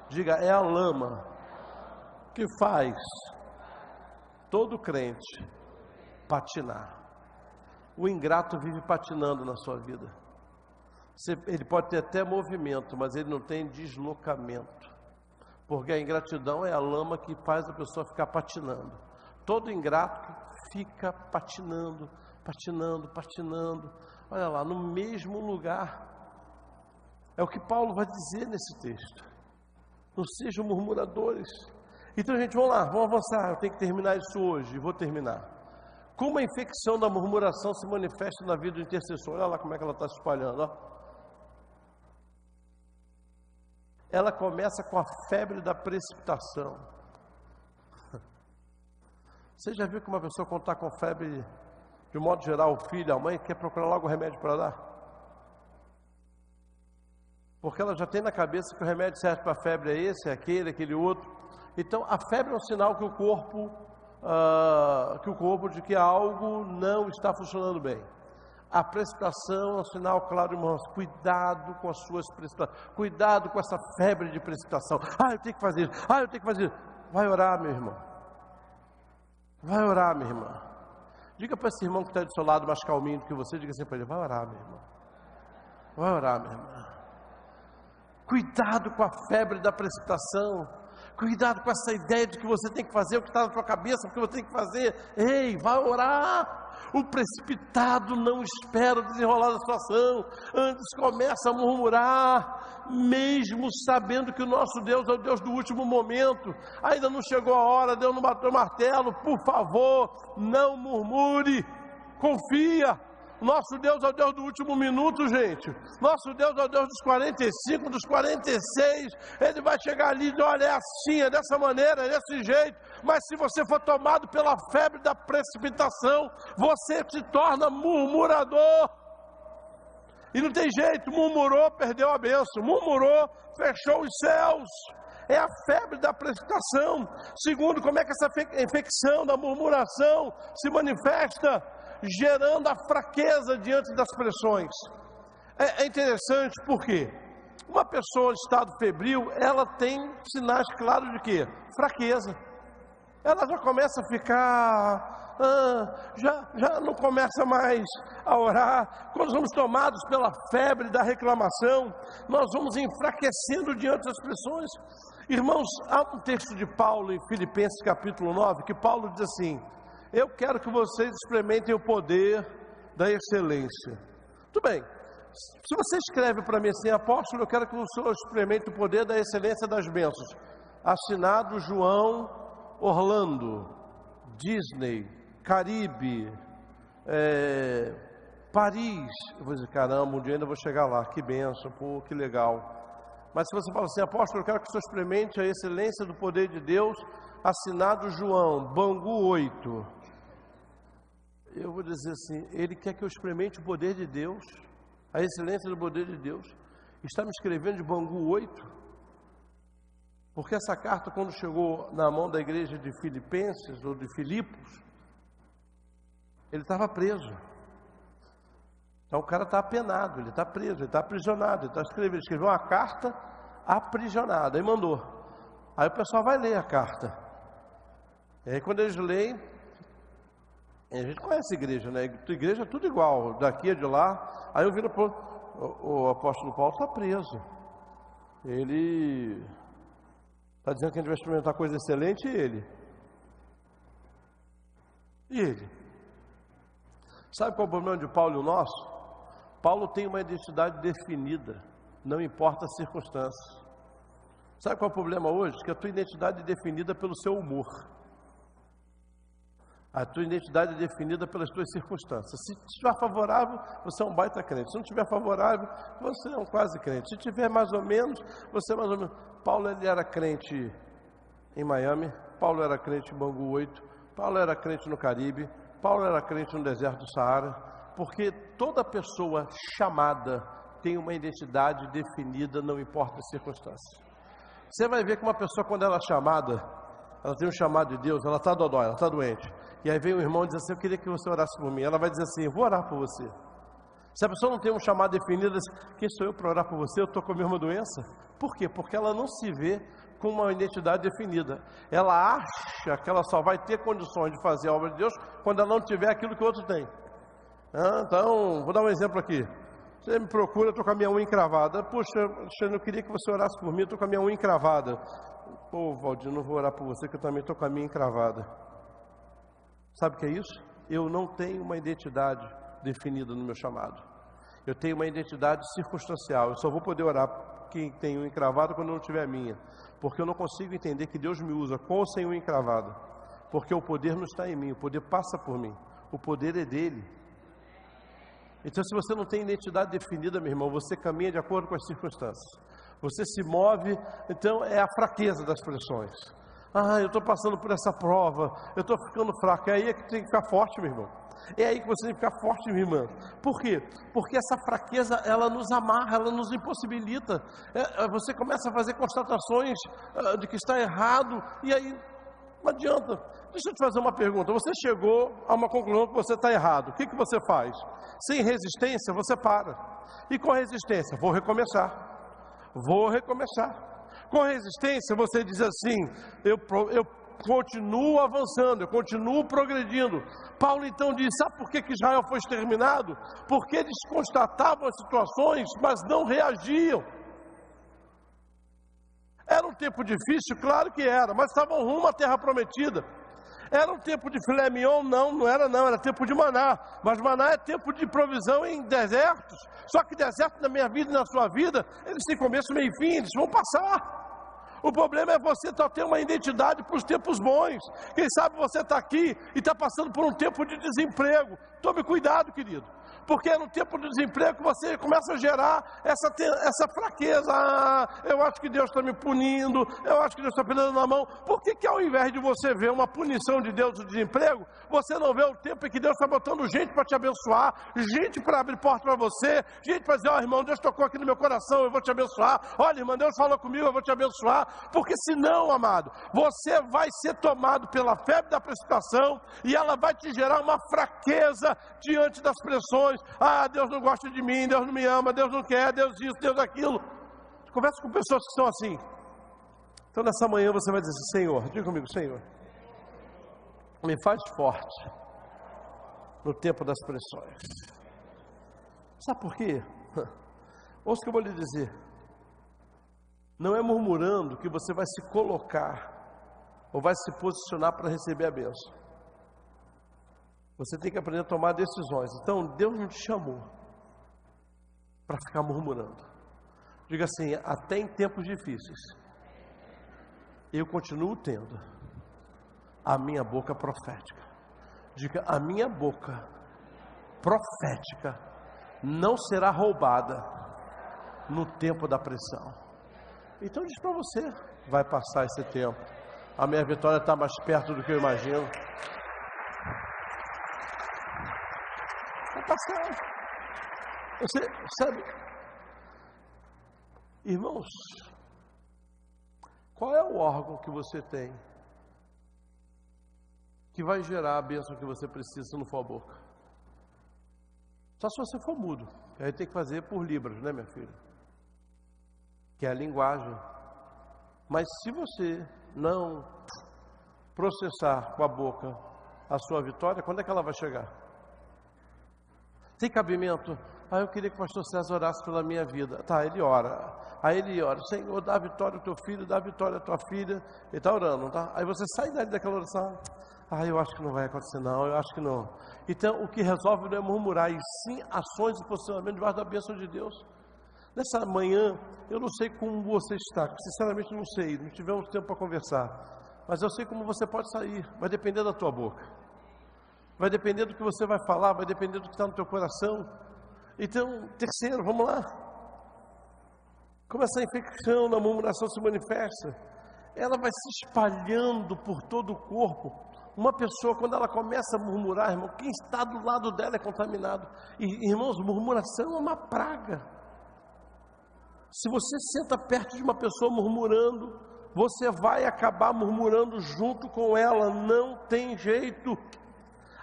diga, é a lama que faz todo crente patinar. O ingrato vive patinando na sua vida. Ele pode ter até movimento, mas ele não tem deslocamento. Porque a ingratidão é a lama que faz a pessoa ficar patinando. Todo ingrato fica patinando, patinando, patinando. Olha lá, no mesmo lugar. É o que Paulo vai dizer nesse texto. Não sejam murmuradores. Então, gente, vamos lá, vamos avançar. Eu tenho que terminar isso hoje, e vou terminar. Como a infecção da murmuração se manifesta na vida do intercessor? Olha lá como é que ela está se espalhando, ó. Ela começa com a febre da precipitação. Você já viu que uma pessoa, quando está com febre, de modo geral, o filho, a mãe, quer procurar logo o remédio para dar? Porque ela já tem na cabeça que o remédio serve para a febre é esse, é aquele outro. Então, a febre é um sinal que o corpo de que algo não está funcionando bem. A precipitação é um sinal claro, irmãos. Cuidado com as suas precipitações. Cuidado com essa febre de precipitação. Eu tenho que fazer isso. Eu tenho que fazer isso. Vai orar, meu irmão. Vai orar, minha irmã. Diga para esse irmão que está do seu lado mais calminho do que você, diga assim para ele, vai orar, meu irmão. Vai orar, minha irmã. Cuidado com a febre da precipitação. Cuidado com essa ideia de que você tem que fazer o que está na sua cabeça, porque você tem que fazer. Ei, vai orar. O precipitado não espera o desenrolar da situação, antes começa a murmurar, mesmo sabendo que o nosso Deus é o Deus do último momento. Ainda não chegou a hora, Deus não bateu o martelo. Por favor, não murmure, confia. Nosso Deus é o Deus do último minuto, gente. Nosso Deus é o Deus dos 45, dos 46. Ele vai chegar ali e dizer, olha, é assim, é dessa maneira, é desse jeito. Mas se você for tomado pela febre da precipitação, você se torna murmurador. E não tem jeito, murmurou, perdeu a bênção. Murmurou, fechou os céus. É a febre da precipitação. Segundo, como é que essa infecção da murmuração se manifesta? Gerando a fraqueza diante das pressões. É interessante porque uma pessoa em estado febril, ela tem sinais claros de quê? Fraqueza. Ela já começa a ficar, já não começa mais a orar. Quando somos tomados pela febre da reclamação, nós vamos enfraquecendo diante das pressões. Irmãos, há um texto de Paulo em Filipenses capítulo 9, que Paulo diz assim, eu quero que vocês experimentem o poder da excelência. Tudo bem, se você escreve para mim assim, apóstolo, eu quero que o senhor experimente o poder da excelência das bênçãos. Assinado João Orlando, Disney, Caribe, Paris. Eu vou dizer, caramba, um dia ainda vou chegar lá, que bênção, pô, que legal. Mas se você fala assim, apóstolo, eu quero que o senhor experimente a excelência do poder de Deus, assinado João, Bangu 8. Eu vou dizer assim, ele quer que eu experimente o poder de Deus, a excelência do poder de Deus. Está me escrevendo de Bangu 8? Porque essa carta, quando chegou na mão da igreja de Filipenses, ou de Filipos, ele estava preso. Então o cara está apenado, ele está preso, ele está aprisionado, ele escreveu uma carta aprisionada, e mandou. Aí o pessoal vai ler a carta. E aí quando eles leem, a gente conhece a igreja, né? A igreja é tudo igual, daqui a de lá. Aí eu viro para o apóstolo Paulo está preso. Ele está dizendo que a gente vai experimentar coisa excelente, e ele? E ele? Sabe qual é o problema de Paulo e o nosso? Paulo tem uma identidade definida, não importa as circunstâncias. Sabe qual é o problema hoje? Que a tua identidade é definida pelo seu humor. A tua identidade é definida pelas tuas circunstâncias. Se estiver favorável, você é um baita crente. Se não estiver favorável, você é um quase crente. Se estiver mais ou menos, você é mais ou menos. Paulo, ele era crente em Miami. Paulo era crente em Bangu 8. Paulo era crente no Caribe. Paulo era crente no deserto do Saara. Porque toda pessoa chamada tem uma identidade definida, não importa as circunstâncias. Você vai ver que uma pessoa, quando ela é chamada, ela tem um chamado de Deus, ela está dodói, ela está doente. E aí vem um irmão e diz assim, eu queria que você orasse por mim. Ela vai dizer assim, eu vou orar por você. Se a pessoa não tem um chamado definido, quem sou eu para orar por você? Eu estou com a mesma doença? Por quê? Porque ela não se vê com uma identidade definida. Ela acha que ela só vai ter condições de fazer a obra de Deus quando ela não tiver aquilo que o outro tem. Então, vou dar um exemplo aqui. Você me procura, eu estou com a minha unha encravada. Puxa, eu queria que você orasse por mim, eu estou com a minha unha encravada. Pô, Valdir, não vou orar por você, que eu também estou com a minha encravada. Sabe o que é isso? Eu não tenho uma identidade definida no meu chamado. Eu tenho uma identidade circunstancial. Eu só vou poder orar quem tem unha encravada quando eu não tiver a minha. Porque eu não consigo entender que Deus me usa com ou sem unha encravada. Porque o poder não está em mim, o poder passa por mim. O poder é dele. Então, se você não tem identidade definida, meu irmão, você caminha de acordo com as circunstâncias. Você se move, então é a fraqueza das pressões. Eu estou passando por essa prova, eu estou ficando fraco. É aí que tem que ficar forte, meu irmão. É aí que você tem que ficar forte, minha irmã. Por quê? Porque essa fraqueza, ela nos amarra, ela nos impossibilita. Você começa a fazer constatações de que está errado, e aí não adianta. Deixa eu te fazer uma pergunta. Você chegou a uma conclusão que você está errado. O que você faz? Sem resistência, você para. E com resistência, vou recomeçar. Com resistência, você diz assim, eu continuo avançando, eu continuo progredindo. Paulo então diz, sabe por que Israel foi exterminado? Porque eles constatavam as situações, mas não reagiam. Era um tempo difícil? Claro que era, mas estavam rumo à terra prometida. Era um tempo de filé mignon? Não era tempo de maná. Mas maná é tempo de provisão em desertos. Só que deserto na minha vida e na sua vida, eles têm começo, meio e fim, eles vão passar. O problema é você só ter uma identidade para os tempos bons. Quem sabe você está aqui e está passando por um tempo de desemprego. Tome cuidado, querido. Porque é no tempo do desemprego que você começa a gerar essa fraqueza. Eu acho que Deus está me punindo, eu acho que Deus está pegando na mão. Por que ao invés de você ver uma punição de Deus no desemprego, você não vê o tempo em que Deus está botando gente para te abençoar, gente para abrir porta para você, gente para dizer, irmão, Deus tocou aqui no meu coração, eu vou te abençoar. Olha, irmão, Deus falou comigo, eu vou te abençoar. Porque senão, amado, você vai ser tomado pela febre da precipitação e ela vai te gerar uma fraqueza diante das pressões. Deus não gosta de mim, Deus não me ama, Deus não quer, Deus isso, Deus aquilo. Conversa com pessoas que são assim. Então nessa manhã você vai dizer assim, Senhor, diga comigo, Senhor, me faz forte no tempo das pressões. Sabe por quê? Ouça o que eu vou lhe dizer. Não é murmurando que você vai se colocar ou vai se posicionar para receber a bênção. Você tem que aprender a tomar decisões. Então, Deus não te chamou para ficar murmurando. Diga assim, até em tempos difíceis, eu continuo tendo a minha boca profética. Diga, a minha boca profética não será roubada no tempo da pressão. Então diz para você, vai passar esse tempo. A minha vitória está mais perto do que eu imagino. Vai passar. Você sabe, irmãos, qual é o órgão que você tem que vai gerar a bênção que você precisa se não for a boca? Só se você for mudo. Aí tem que fazer por libras, né, minha filha? Que é a linguagem. Mas se você não processar com a boca a sua vitória, quando é que ela vai chegar? Tem cabimento? Eu queria que o pastor César orasse pela minha vida. Tá, ele ora. Aí ele ora, Senhor, dá vitória ao teu filho, dá vitória à tua filha. Ele está orando, tá? Aí você sai daquela oração. Eu acho que não vai acontecer não, eu acho que não. Então, o que resolve não é murmurar, e sim ações e posicionamento debaixo da bênção de Deus. Nessa manhã, eu não sei como você está, sinceramente não sei, não tivemos tempo para conversar, mas eu sei como você pode sair, vai depender da tua boca, vai depender do que você vai falar, vai depender do que está no teu coração. Então, terceiro, vamos lá, como essa infecção na murmuração se manifesta, ela vai se espalhando por todo o corpo. Uma pessoa, quando ela começa a murmurar, irmão, quem está do lado dela é contaminado. E, irmãos, murmuração é uma praga. Se você senta perto de uma pessoa murmurando, você vai acabar murmurando junto com ela, não tem jeito.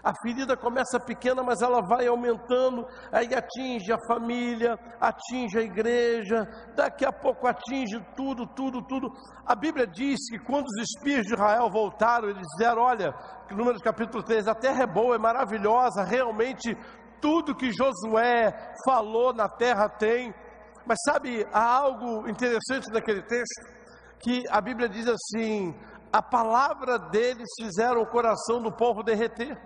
A ferida começa pequena, mas ela vai aumentando, aí atinge a família, atinge a igreja, daqui a pouco atinge tudo. A Bíblia diz que quando os espias de Israel voltaram, eles disseram, olha, Números capítulo 3, a terra é boa, é maravilhosa, realmente tudo que Josué falou na terra tem. Mas sabe, há algo interessante naquele texto, que a Bíblia diz assim, a palavra deles fizeram o coração do povo derreter.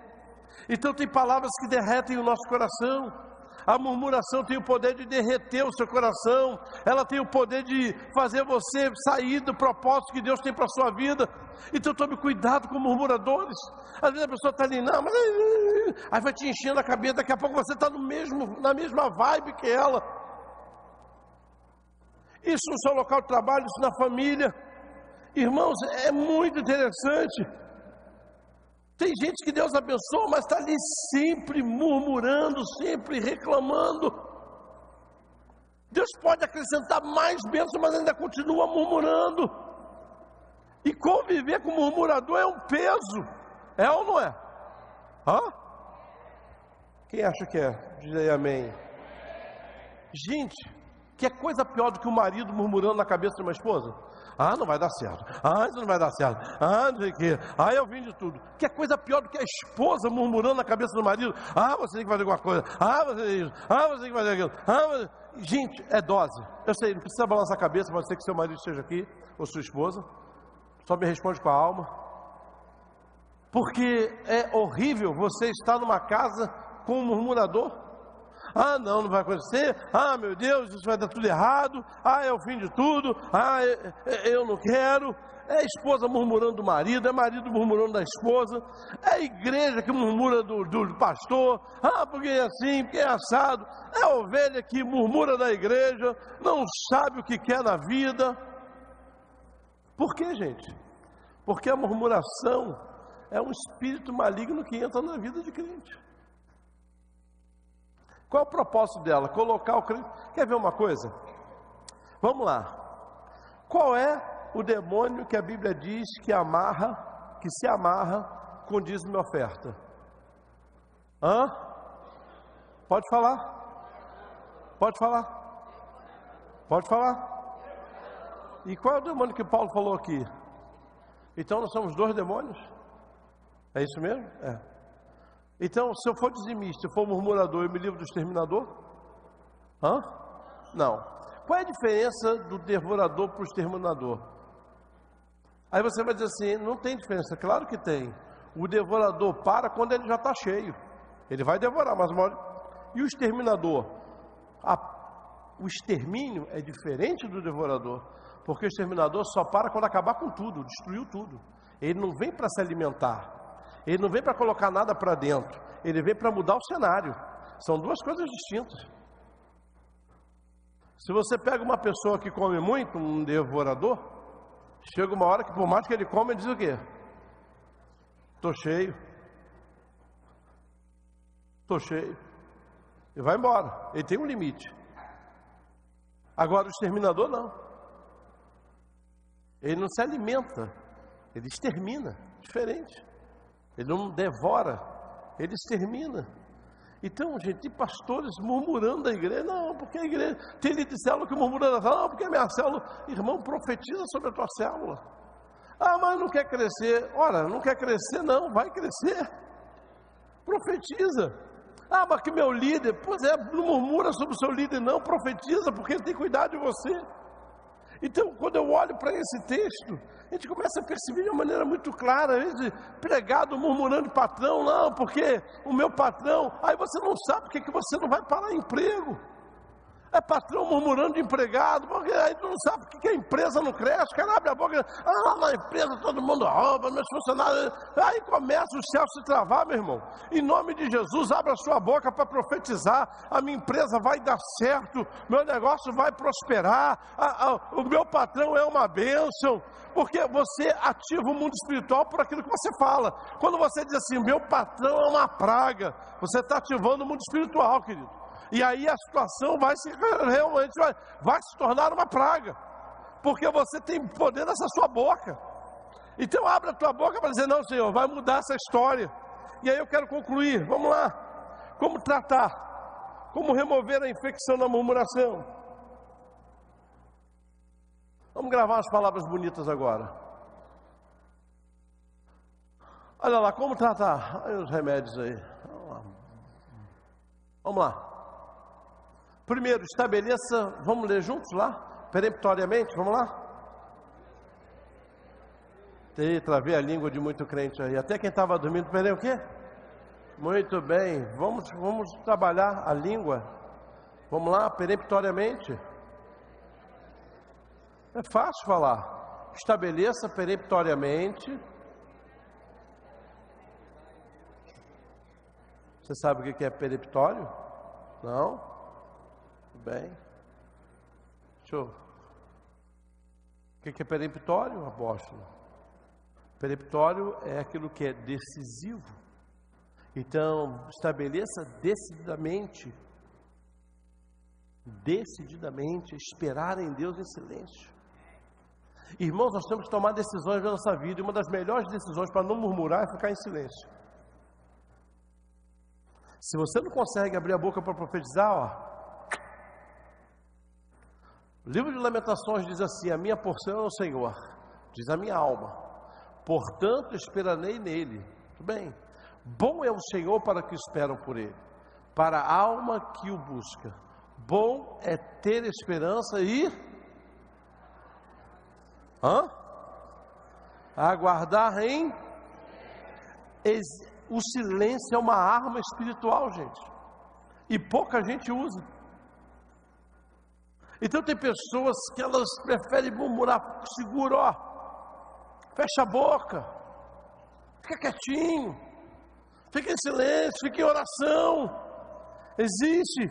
Então tem palavras que derretem o nosso coração. A murmuração tem o poder de derreter o seu coração. Ela tem o poder de fazer você sair do propósito que Deus tem para a sua vida. Então tome cuidado com murmuradores. Às vezes a pessoa está ali, não, mas aí vai te enchendo a cabeça. Daqui a pouco você está na mesma vibe que ela. Isso no seu local de trabalho, isso na família. Irmãos, é muito interessante. Tem gente que Deus abençoa, mas está ali sempre murmurando, sempre reclamando. Deus pode acrescentar mais bênçãos, mas ainda continua murmurando. E conviver com murmurador é um peso. É ou não é? Hã? Quem acha que é? Diz aí amém. Gente, que coisa pior do que o marido murmurando na cabeça de uma esposa? Ah, não vai dar certo. Ah, isso não vai dar certo. Ah, não sei o quê. Ah, eu vim de tudo. Que coisa pior do que a esposa murmurando na cabeça do marido? Ah, você tem que fazer alguma coisa. Ah, você tem isso. Ah, você tem que fazer aquilo. Ah, você... Gente, é dose. Eu sei, não precisa balançar a cabeça, pode ser que seu marido esteja aqui, ou sua esposa. Só me responde com a alma. Porque é horrível você estar numa casa com um murmurador. Ah, não vai acontecer. Ah, meu Deus, isso vai dar tudo errado. Ah, é o fim de tudo. Ah, eu não quero. É a esposa murmurando do marido, é marido murmurando da esposa, é a igreja que murmura do pastor. Ah, porque é assim, porque é assado. É a ovelha que murmura da igreja, não sabe o que quer na vida. Por quê, gente? Porque a murmuração é um espírito maligno que entra na vida de crente. Qual é o propósito dela? Colocar o crente... Quer ver uma coisa? Vamos lá. Qual é o demônio que a Bíblia diz que se amarra com dízimo e oferta? Hã? Pode falar? Pode falar? Pode falar? E qual é o demônio que Paulo falou aqui? Então nós somos dois demônios? É isso mesmo? É. Então, se eu for dizimista, for murmurador, eu me livro do exterminador? Hã? Não. Qual é a diferença do devorador para o exterminador? Aí você vai dizer assim, não tem diferença. Claro que tem. O devorador para quando ele já está cheio. Ele vai devorar, mas mole. E o exterminador? O extermínio é diferente do devorador, porque o exterminador só para quando acabar com tudo, destruiu tudo. Ele não vem para se alimentar. Ele não vem para colocar nada para dentro, ele vem para mudar o cenário. São duas coisas distintas. Se você pega uma pessoa que come muito, um devorador, chega uma hora que por mais que ele come, ele diz o quê? Estou cheio. Estou cheio. E vai embora. Ele tem um limite. Agora o exterminador não. Ele não se alimenta, ele extermina. Diferente. Ele não devora, ele extermina. Então, gente, tem pastores murmurando da igreja. Não, porque a igreja tem líder de célula que murmura da célula. Não, porque a minha célula, irmão, profetiza sobre a tua célula. Ah, mas não quer crescer. Ora, não quer crescer, não, vai crescer. Profetiza. Ah, mas que meu líder, pois é, não murmura sobre o seu líder, não, profetiza, porque ele tem cuidado de você. Então, quando eu olho para esse texto, a gente começa a perceber de uma maneira muito clara, às vezes, pregado murmurando de patrão, não, porque o meu patrão, aí você não sabe porque que você não vai parar emprego. É patrão murmurando de empregado, porque aí tu não sabe por que a empresa não cresce, cara abre a boca, ah, na empresa todo mundo rouba, meus funcionários, aí começa o céu se travar, meu irmão. Em nome de Jesus, abra a sua boca para profetizar, a minha empresa vai dar certo, meu negócio vai prosperar, o meu patrão é uma bênção, porque você ativa o mundo espiritual por aquilo que você fala. Quando você diz assim, meu patrão é uma praga, você está ativando o mundo espiritual, querido. E aí a situação vai se tornar uma praga, porque você tem poder nessa sua boca. Então abre a tua boca para dizer, não, Senhor, vai mudar essa história. E aí eu quero concluir, vamos lá. Como tratar? Como remover a infecção da murmuração? Vamos gravar as palavras bonitas agora. Olha lá, como tratar? Olha os remédios aí. Vamos lá. Primeiro, estabeleça, vamos ler juntos lá? Peremptoriamente, vamos lá? Travei a língua de muito crente aí. Até quem estava dormindo, peraí, o quê? Muito bem, vamos trabalhar a língua. Vamos lá, peremptoriamente. É fácil falar. Estabeleça peremptoriamente. Você sabe o que é peremptório? Não? Tudo bem. O que é peremptório, apóstolo? Peremptório é aquilo que é decisivo. Então, estabeleça decididamente, esperar em Deus em silêncio. Irmãos, nós temos que tomar decisões na nossa vida, e uma das melhores decisões para não murmurar é ficar em silêncio. Se você não consegue abrir a boca para profetizar, o livro de Lamentações diz assim: a minha porção é o Senhor, diz a minha alma, portanto esperarei nele. Tudo bem. Bom é o Senhor para que esperam por ele, para a alma que o busca. Bom é ter esperança e aguardar em... O silêncio é uma arma espiritual, gente, e pouca gente usa. Então tem pessoas que elas preferem murmurar. Segura, fecha a boca, fica quietinho, fica em silêncio, fica em oração. Existe.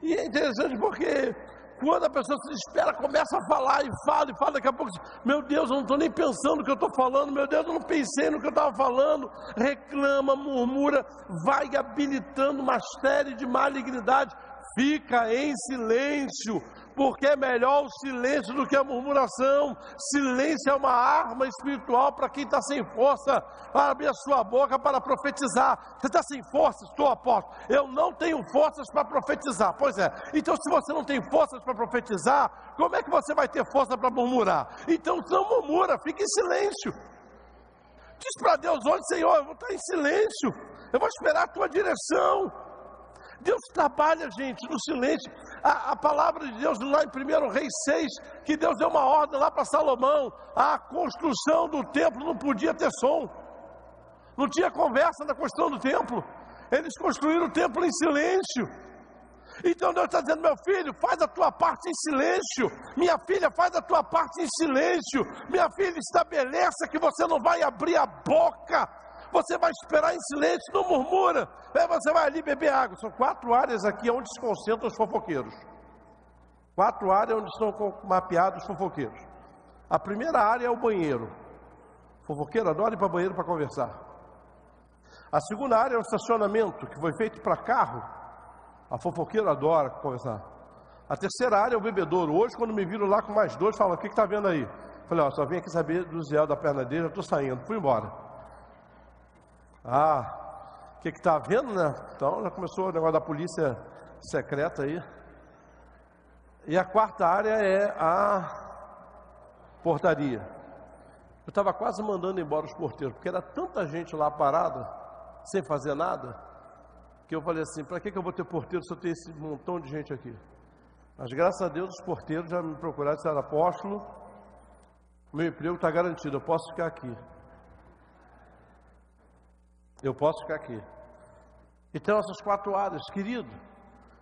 E é interessante porque quando a pessoa se desespera, começa a falar e fala, daqui a pouco diz: meu Deus, eu não estou nem pensando no que eu estou falando, meu Deus, eu não pensei no que eu estava falando. Reclama, murmura, vai habilitando uma série de malignidade. Fica em silêncio, porque é melhor o silêncio do que a murmuração. Silêncio é uma arma espiritual para quem está sem força para abrir a sua boca para profetizar. Você está sem força? Estou, apóstolo. Eu não tenho forças para profetizar. Pois é. Então, se você não tem forças para profetizar, como é que você vai ter força para murmurar? Então, não murmura, fica em silêncio. Diz para Deus hoje: Senhor, eu vou estar em silêncio, eu vou esperar a tua direção. Deus trabalha, gente, no silêncio. A palavra de Deus lá em 1 Reis 6, que Deus deu uma ordem lá para Salomão. A construção do templo não podia ter som, não tinha conversa na construção do templo. Eles construíram o templo em silêncio. Então Deus está dizendo: meu filho, faz a tua parte em silêncio. Minha filha, faz a tua parte em silêncio. Minha filha, estabeleça que você não vai abrir a boca, você vai esperar em silêncio, não murmura. Aí você vai ali beber água. São 4 áreas aqui onde se concentram os fofoqueiros. 4 áreas onde estão mapeados os fofoqueiros. A primeira área é o banheiro. O fofoqueiro adora ir para o banheiro para conversar. A segunda área é o estacionamento, que foi feito para carro. A fofoqueira adora conversar. A terceira área é o bebedouro. Hoje, quando me viram lá com mais 2, falam: o que está vendo aí? Falei: só vim aqui saber do Zé, da perna dele, já estou saindo, fui embora. O que está vendo, né? Então já começou o negócio da polícia secreta aí. E a quarta área é a portaria. Eu estava quase mandando embora os porteiros, porque era tanta gente lá parada, sem fazer nada, que eu falei assim: para que eu vou ter porteiro se eu tenho esse montão de gente aqui? Mas graças a Deus os porteiros já me procuraram e disseram: apóstolo, meu emprego está garantido, eu posso ficar aqui. Eu posso ficar aqui. Então essas 4 áreas, querido,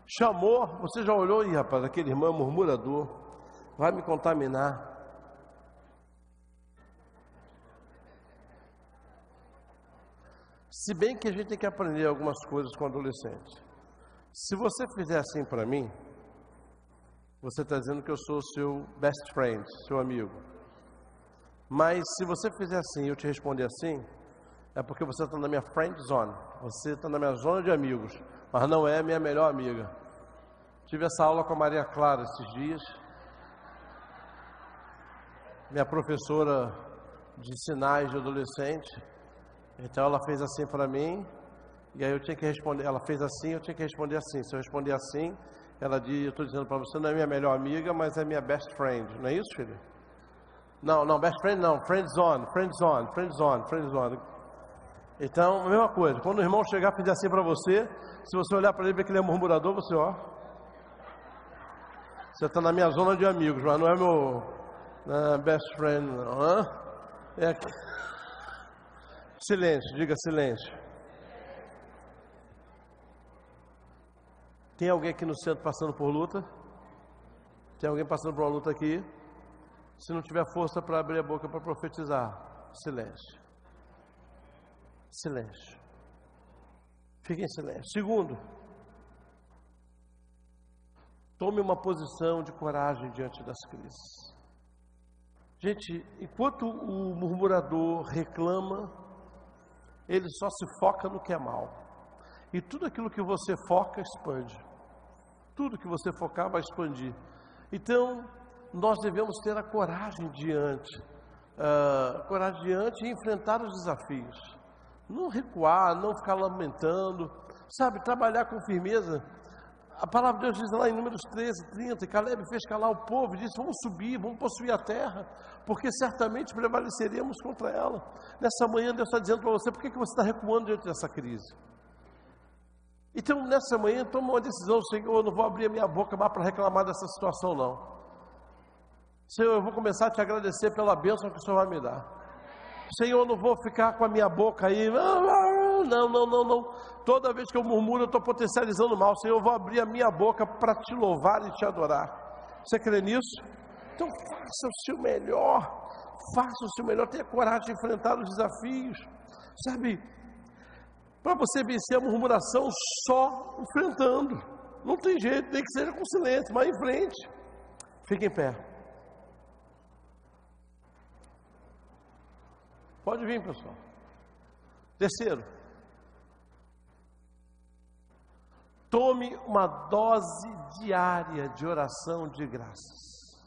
chamou, você já olhou: ih, rapaz, aquele irmão murmurador, vai me contaminar. Se bem que a gente tem que aprender algumas coisas com adolescente. Se você fizer assim para mim, você está dizendo que eu sou seu best friend, seu amigo. Mas se você fizer assim e eu te responder assim, é porque você está na minha friend zone, você está na minha zona de amigos, mas não é minha melhor amiga. Tive essa aula com a Maria Clara esses dias, minha professora de sinais de adolescente, Então ela fez assim para mim, e aí eu tinha que responder, ela fez assim, eu tinha que responder assim. Se eu responder assim, ela diz, eu estou dizendo para você, não é minha melhor amiga, mas é minha best friend. Não é isso, filho? Não, best friend não, friends on. Então, a mesma coisa, quando o irmão chegar e pedir assim para você, se você olhar para ele e ver que ele é murmurador, você você está na minha zona de amigos, mas não é meu best friend não, é aqui. Silêncio, diga silêncio. Tem alguém aqui no centro passando por luta? Tem alguém passando por uma luta aqui? Se não tiver força para abrir a boca para profetizar, silêncio. Silêncio. Fique em silêncio. Segundo, tome uma posição de coragem diante das crises. Gente, enquanto o murmurador reclama, ele só se foca no que é mal. E tudo aquilo que você foca, expande. Tudo que você focar vai expandir. Então, nós devemos ter a coragem diante e enfrentar os desafios. Não recuar, não ficar lamentando, sabe, trabalhar com firmeza. A palavra de Deus diz lá em Números 13, 30, Caleb fez calar o povo e disse, vamos subir, vamos possuir a terra, porque certamente prevaleceremos contra ela. Nessa manhã Deus está dizendo para você, por que você está recuando diante dessa crise? Então nessa manhã toma uma decisão, Senhor, eu não vou abrir a minha boca mais para reclamar dessa situação não. Senhor, eu vou começar a te agradecer pela bênção que o Senhor vai me dar. Senhor, eu não vou ficar com a minha boca aí, não. Toda vez que eu murmuro, eu estou potencializando mal. Senhor, eu vou abrir a minha boca para te louvar e te adorar. Você crê nisso? Então faça o seu melhor, tenha coragem de enfrentar os desafios. Sabe, para você vencer a murmuração só enfrentando. Não tem jeito, nem que seja com silêncio, mas em frente. Fique em pé. Pode vir, pessoal. Terceiro, tome uma dose diária de oração de graças.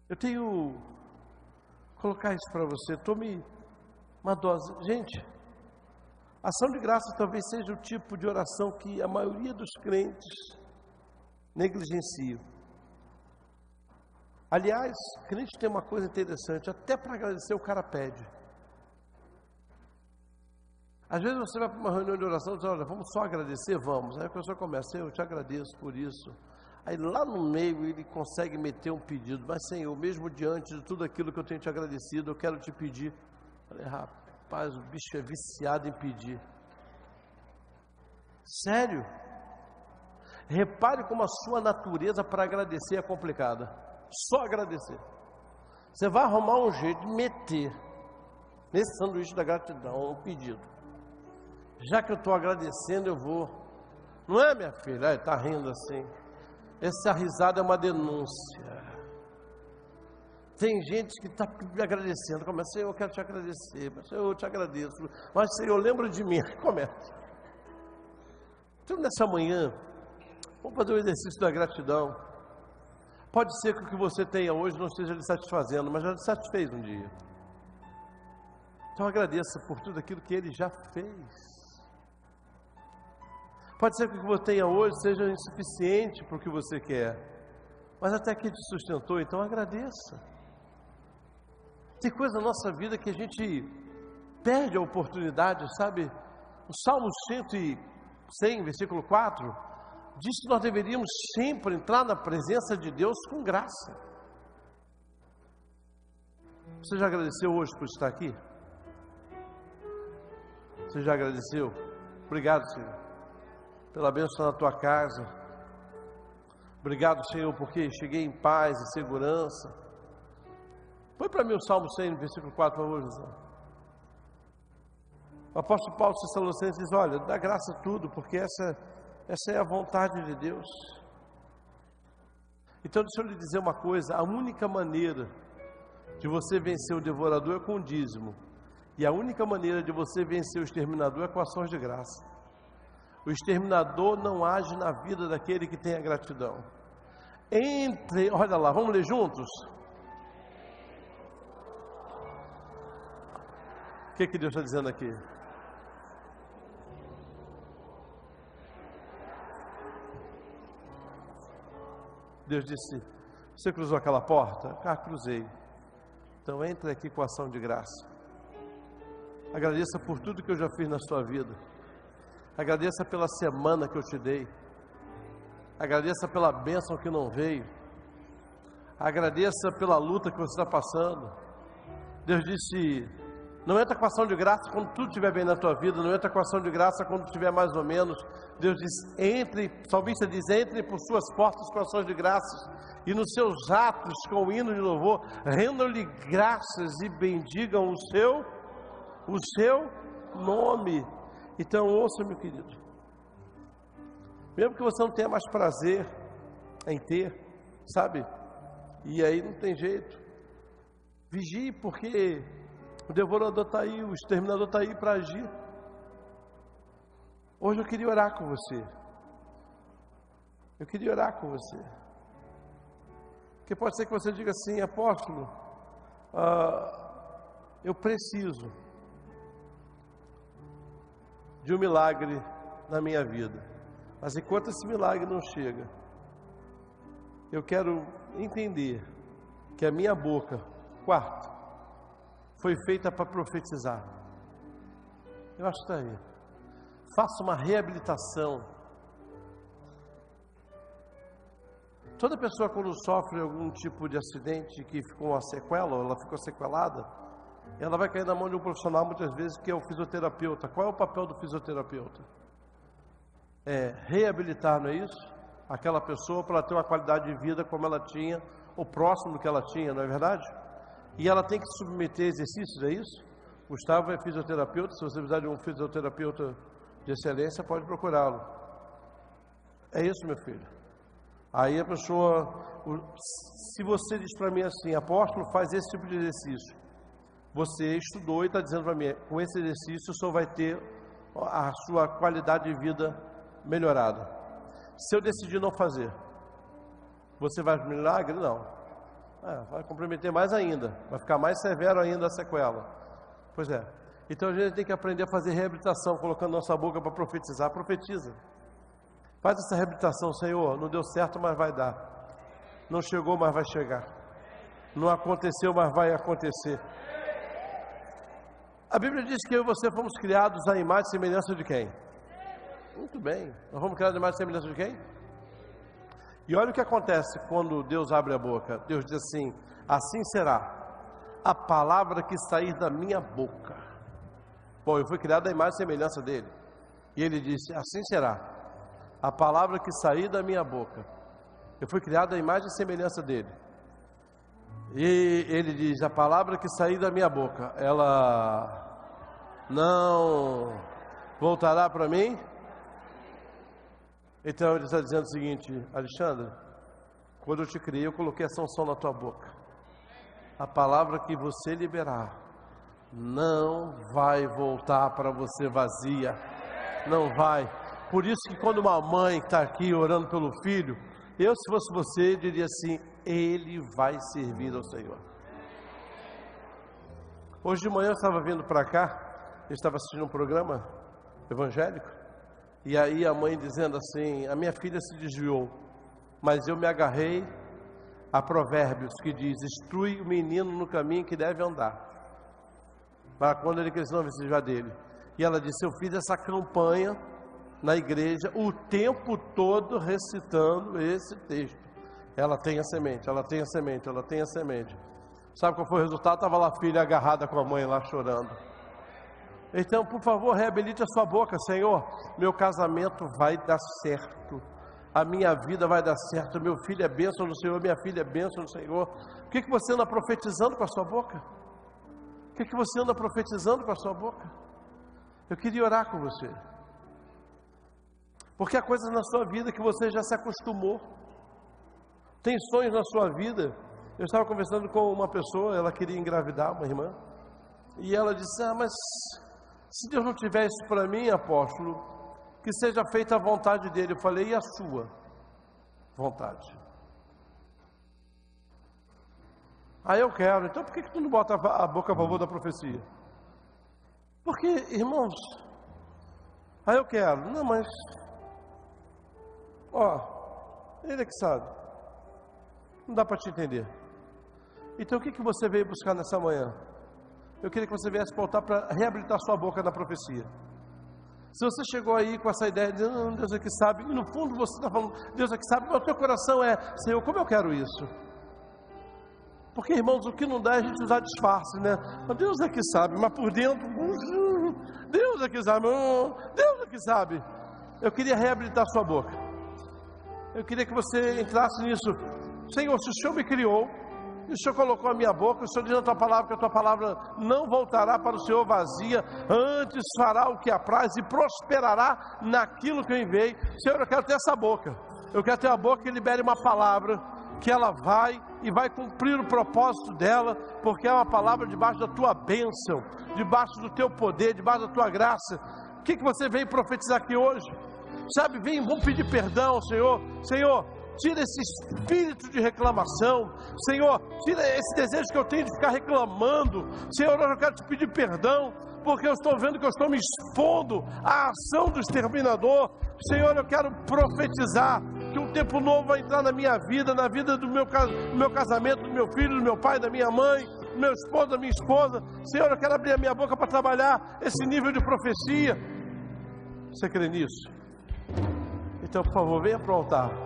Eu tenho colocar isso para você. Tome uma dose. Gente, ação de graças talvez seja o tipo de oração que a maioria dos crentes negligenciam. Aliás, crente tem uma coisa interessante, até para agradecer o cara pede. Às vezes você vai para uma reunião de oração e diz, olha, vamos só agradecer? Vamos. Aí a pessoa começa, eu te agradeço por isso. Aí lá no meio ele consegue meter um pedido, mas Senhor, mesmo diante de tudo aquilo que eu tenho te agradecido, eu quero te pedir. Eu falei, rapaz, o bicho é viciado em pedir. Sério? Repare como a sua natureza para agradecer é complicada. Só agradecer. Você vai arrumar um jeito de meter nesse sanduíche da gratidão um pedido. Já que eu estou agradecendo, eu vou. Não é, minha filha? Está rindo assim. Essa risada é uma denúncia. Tem gente que está agradecendo. Começa, Senhor, eu quero te agradecer. Mas, Senhor, eu te agradeço. Mas, Senhor, lembra de mim. Começa. Então, nessa manhã, vamos fazer o exercício da gratidão. Pode ser que o que você tenha hoje não esteja lhe satisfazendo, mas já lhe satisfez um dia. Então agradeça por tudo aquilo que Ele já fez. Pode ser que o que você tenha hoje seja insuficiente para o que você quer, mas até que te sustentou, então agradeça. Tem coisa na nossa vida que a gente perde a oportunidade, sabe? O Salmo 100, versículo 4... diz que nós deveríamos sempre entrar na presença de Deus com graça. Você já agradeceu hoje por estar aqui? Você já agradeceu? Obrigado, Senhor, pela bênção na tua casa. Obrigado, Senhor, porque cheguei em paz e segurança. Põe para mim o Salmo 100, versículo 4, por favor, José. O apóstolo Paulo Tessalonicenses diz, olha, dá graça a tudo, porque essa é a vontade de Deus. Então deixa eu lhe dizer uma coisa, a única maneira de você vencer o devorador é com o dízimo, e a única maneira de você vencer o exterminador é com ações de graça. O exterminador não age na vida daquele que tem a gratidão. Olha lá, vamos ler juntos? O que Deus está dizendo aqui? Deus disse: você cruzou aquela porta? Ah, cruzei. Então entre aqui com ação de graça. Agradeça por tudo que eu já fiz na sua vida. Agradeça pela semana que eu te dei. Agradeça pela bênção que não veio. Agradeça pela luta que você está passando. Deus disse: não entra com ação de graça quando tudo estiver bem na tua vida. Não entra com ação de graça quando estiver mais ou menos. Deus diz: entre, o salmista diz: entre por suas portas com ações de graças, e nos seus atos com hino de louvor, rendam-lhe graças e bendigam o seu nome. Então ouça, meu querido, mesmo que você não tenha mais prazer em ter, sabe, e aí não tem jeito, vigie, porque o devorador está aí, o exterminador está aí para agir. Hoje eu queria orar com você. Eu queria orar com você. Porque pode ser que você diga assim: apóstolo, eu preciso de um milagre na minha vida. Mas enquanto esse milagre não chega, eu quero entender que a minha boca, quarto, foi feita para profetizar. Eu acho que está aí. Faça uma reabilitação. Toda pessoa, quando sofre algum tipo de acidente que ficou uma sequela, ou ela ficou sequelada, ela vai cair na mão de um profissional muitas vezes, que é o fisioterapeuta. Qual é o papel do fisioterapeuta? É reabilitar, não é isso? Aquela pessoa para ter uma qualidade de vida como ela tinha, ou próximo do que ela tinha, não é verdade? E ela tem que se submeter a exercícios, é isso? Gustavo é fisioterapeuta. Se você precisar de um fisioterapeuta de excelência, pode procurá-lo. É isso, meu filho. Aí a pessoa, se você diz para mim assim: apóstolo, faz esse tipo de exercício, você estudou e está dizendo para mim: com esse exercício o senhor vai ter a sua qualidade de vida melhorada. Se eu decidir não fazer, você vai para o milagre? Não. Vai comprometer mais ainda, vai ficar mais severo ainda a sequela. Pois é. Então a gente tem que aprender a fazer reabilitação, colocando nossa boca para profetizar. Profetiza. Faz essa reabilitação: Senhor, não deu certo, mas vai dar. Não chegou, mas vai chegar. Não aconteceu, mas vai acontecer. A Bíblia diz que eu e você fomos criados à imagem e semelhança de quem? Muito bem. Nós fomos criados à imagem e semelhança de quem? E olha o que acontece quando Deus abre a boca. Deus diz assim: assim será a palavra que sair da minha boca. Bom, eu fui criado à imagem e semelhança dele. E ele disse: assim será a palavra que sair da minha boca. Eu fui criado à imagem e semelhança dele. E ele diz: a palavra que sair da minha boca, ela não voltará para mim. Então ele está dizendo o seguinte: Alexandre, quando eu te criei, eu coloquei a sanção na tua boca. A palavra que você liberar não vai voltar para você vazia. Não vai. Por isso que quando uma mãe está aqui orando pelo filho, eu, se fosse você, diria assim: ele vai servir ao Senhor. Hoje de manhã eu estava vindo para cá, eu estava assistindo um programa evangélico, e aí a mãe dizendo assim: a minha filha se desviou, mas eu me agarrei a Provérbios, que diz: instrui o menino no caminho que deve andar, para quando ele crescer não se desviar dele. E ela disse: eu fiz essa campanha na igreja o tempo todo recitando esse texto. Ela tem a semente, ela tem a semente, ela tem a semente. Sabe qual foi o resultado? Estava lá a filha agarrada com a mãe lá chorando. Então, por favor, reabilite a sua boca: Senhor, meu casamento vai dar certo, a minha vida vai dar certo, meu filho é bênção do Senhor, minha filha é bênção do Senhor. O que você anda profetizando com a sua boca? O que você anda profetizando com a sua boca? Eu queria orar com você, porque há coisas na sua vida que você já se acostumou. Tem sonhos na sua vida. Eu estava conversando com uma pessoa, ela queria engravidar, uma irmã, e ela disse: mas se Deus não tiver isso para mim, apóstolo, que seja feita a vontade dele. Eu falei: e a sua vontade? Eu quero. Então por que tu não bota a boca a favor da profecia? Porque, irmãos, aí eu quero, não, mas, ele é que sabe, não dá para te entender. Então o que você veio buscar nessa manhã? Eu queria que você viesse voltar para reabilitar sua boca na profecia. Se você chegou aí com essa ideia de, Deus é que sabe, e no fundo você está falando, Deus é que sabe, mas o teu coração é, Senhor, como eu quero isso? Porque, irmãos, o que não dá é a gente usar disfarce, né? Deus é que sabe, mas por dentro, Deus é que sabe, Deus é que sabe. Eu queria reabilitar sua boca. Eu queria que você entrasse nisso. Senhor, se o Senhor me criou, e o Senhor colocou a minha boca, o Senhor diz na tua palavra que a tua palavra não voltará para o Senhor vazia, antes fará o que apraz e prosperará naquilo que eu enviei. Senhor, eu quero ter essa boca. Eu quero ter a boca que libere uma palavra, que ela vai e vai cumprir o propósito dela, porque é uma palavra debaixo da tua bênção, debaixo do teu poder, debaixo da tua graça. O que você veio profetizar aqui hoje? Sabe, vamos pedir perdão, Senhor. Senhor, tira esse espírito de reclamação. Senhor, tira esse desejo que eu tenho de ficar reclamando. Senhor, eu quero te pedir perdão, porque eu estou vendo que eu estou me expondo à ação do exterminador. Senhor, eu quero profetizar que um tempo novo vai entrar na minha vida, na vida do meu casamento, do meu filho, do meu pai, da minha mãe, do meu esposo, da minha esposa. Senhor, eu quero abrir a minha boca para trabalhar esse nível de profecia. Você crê nisso? Então, por favor, venha para o altar.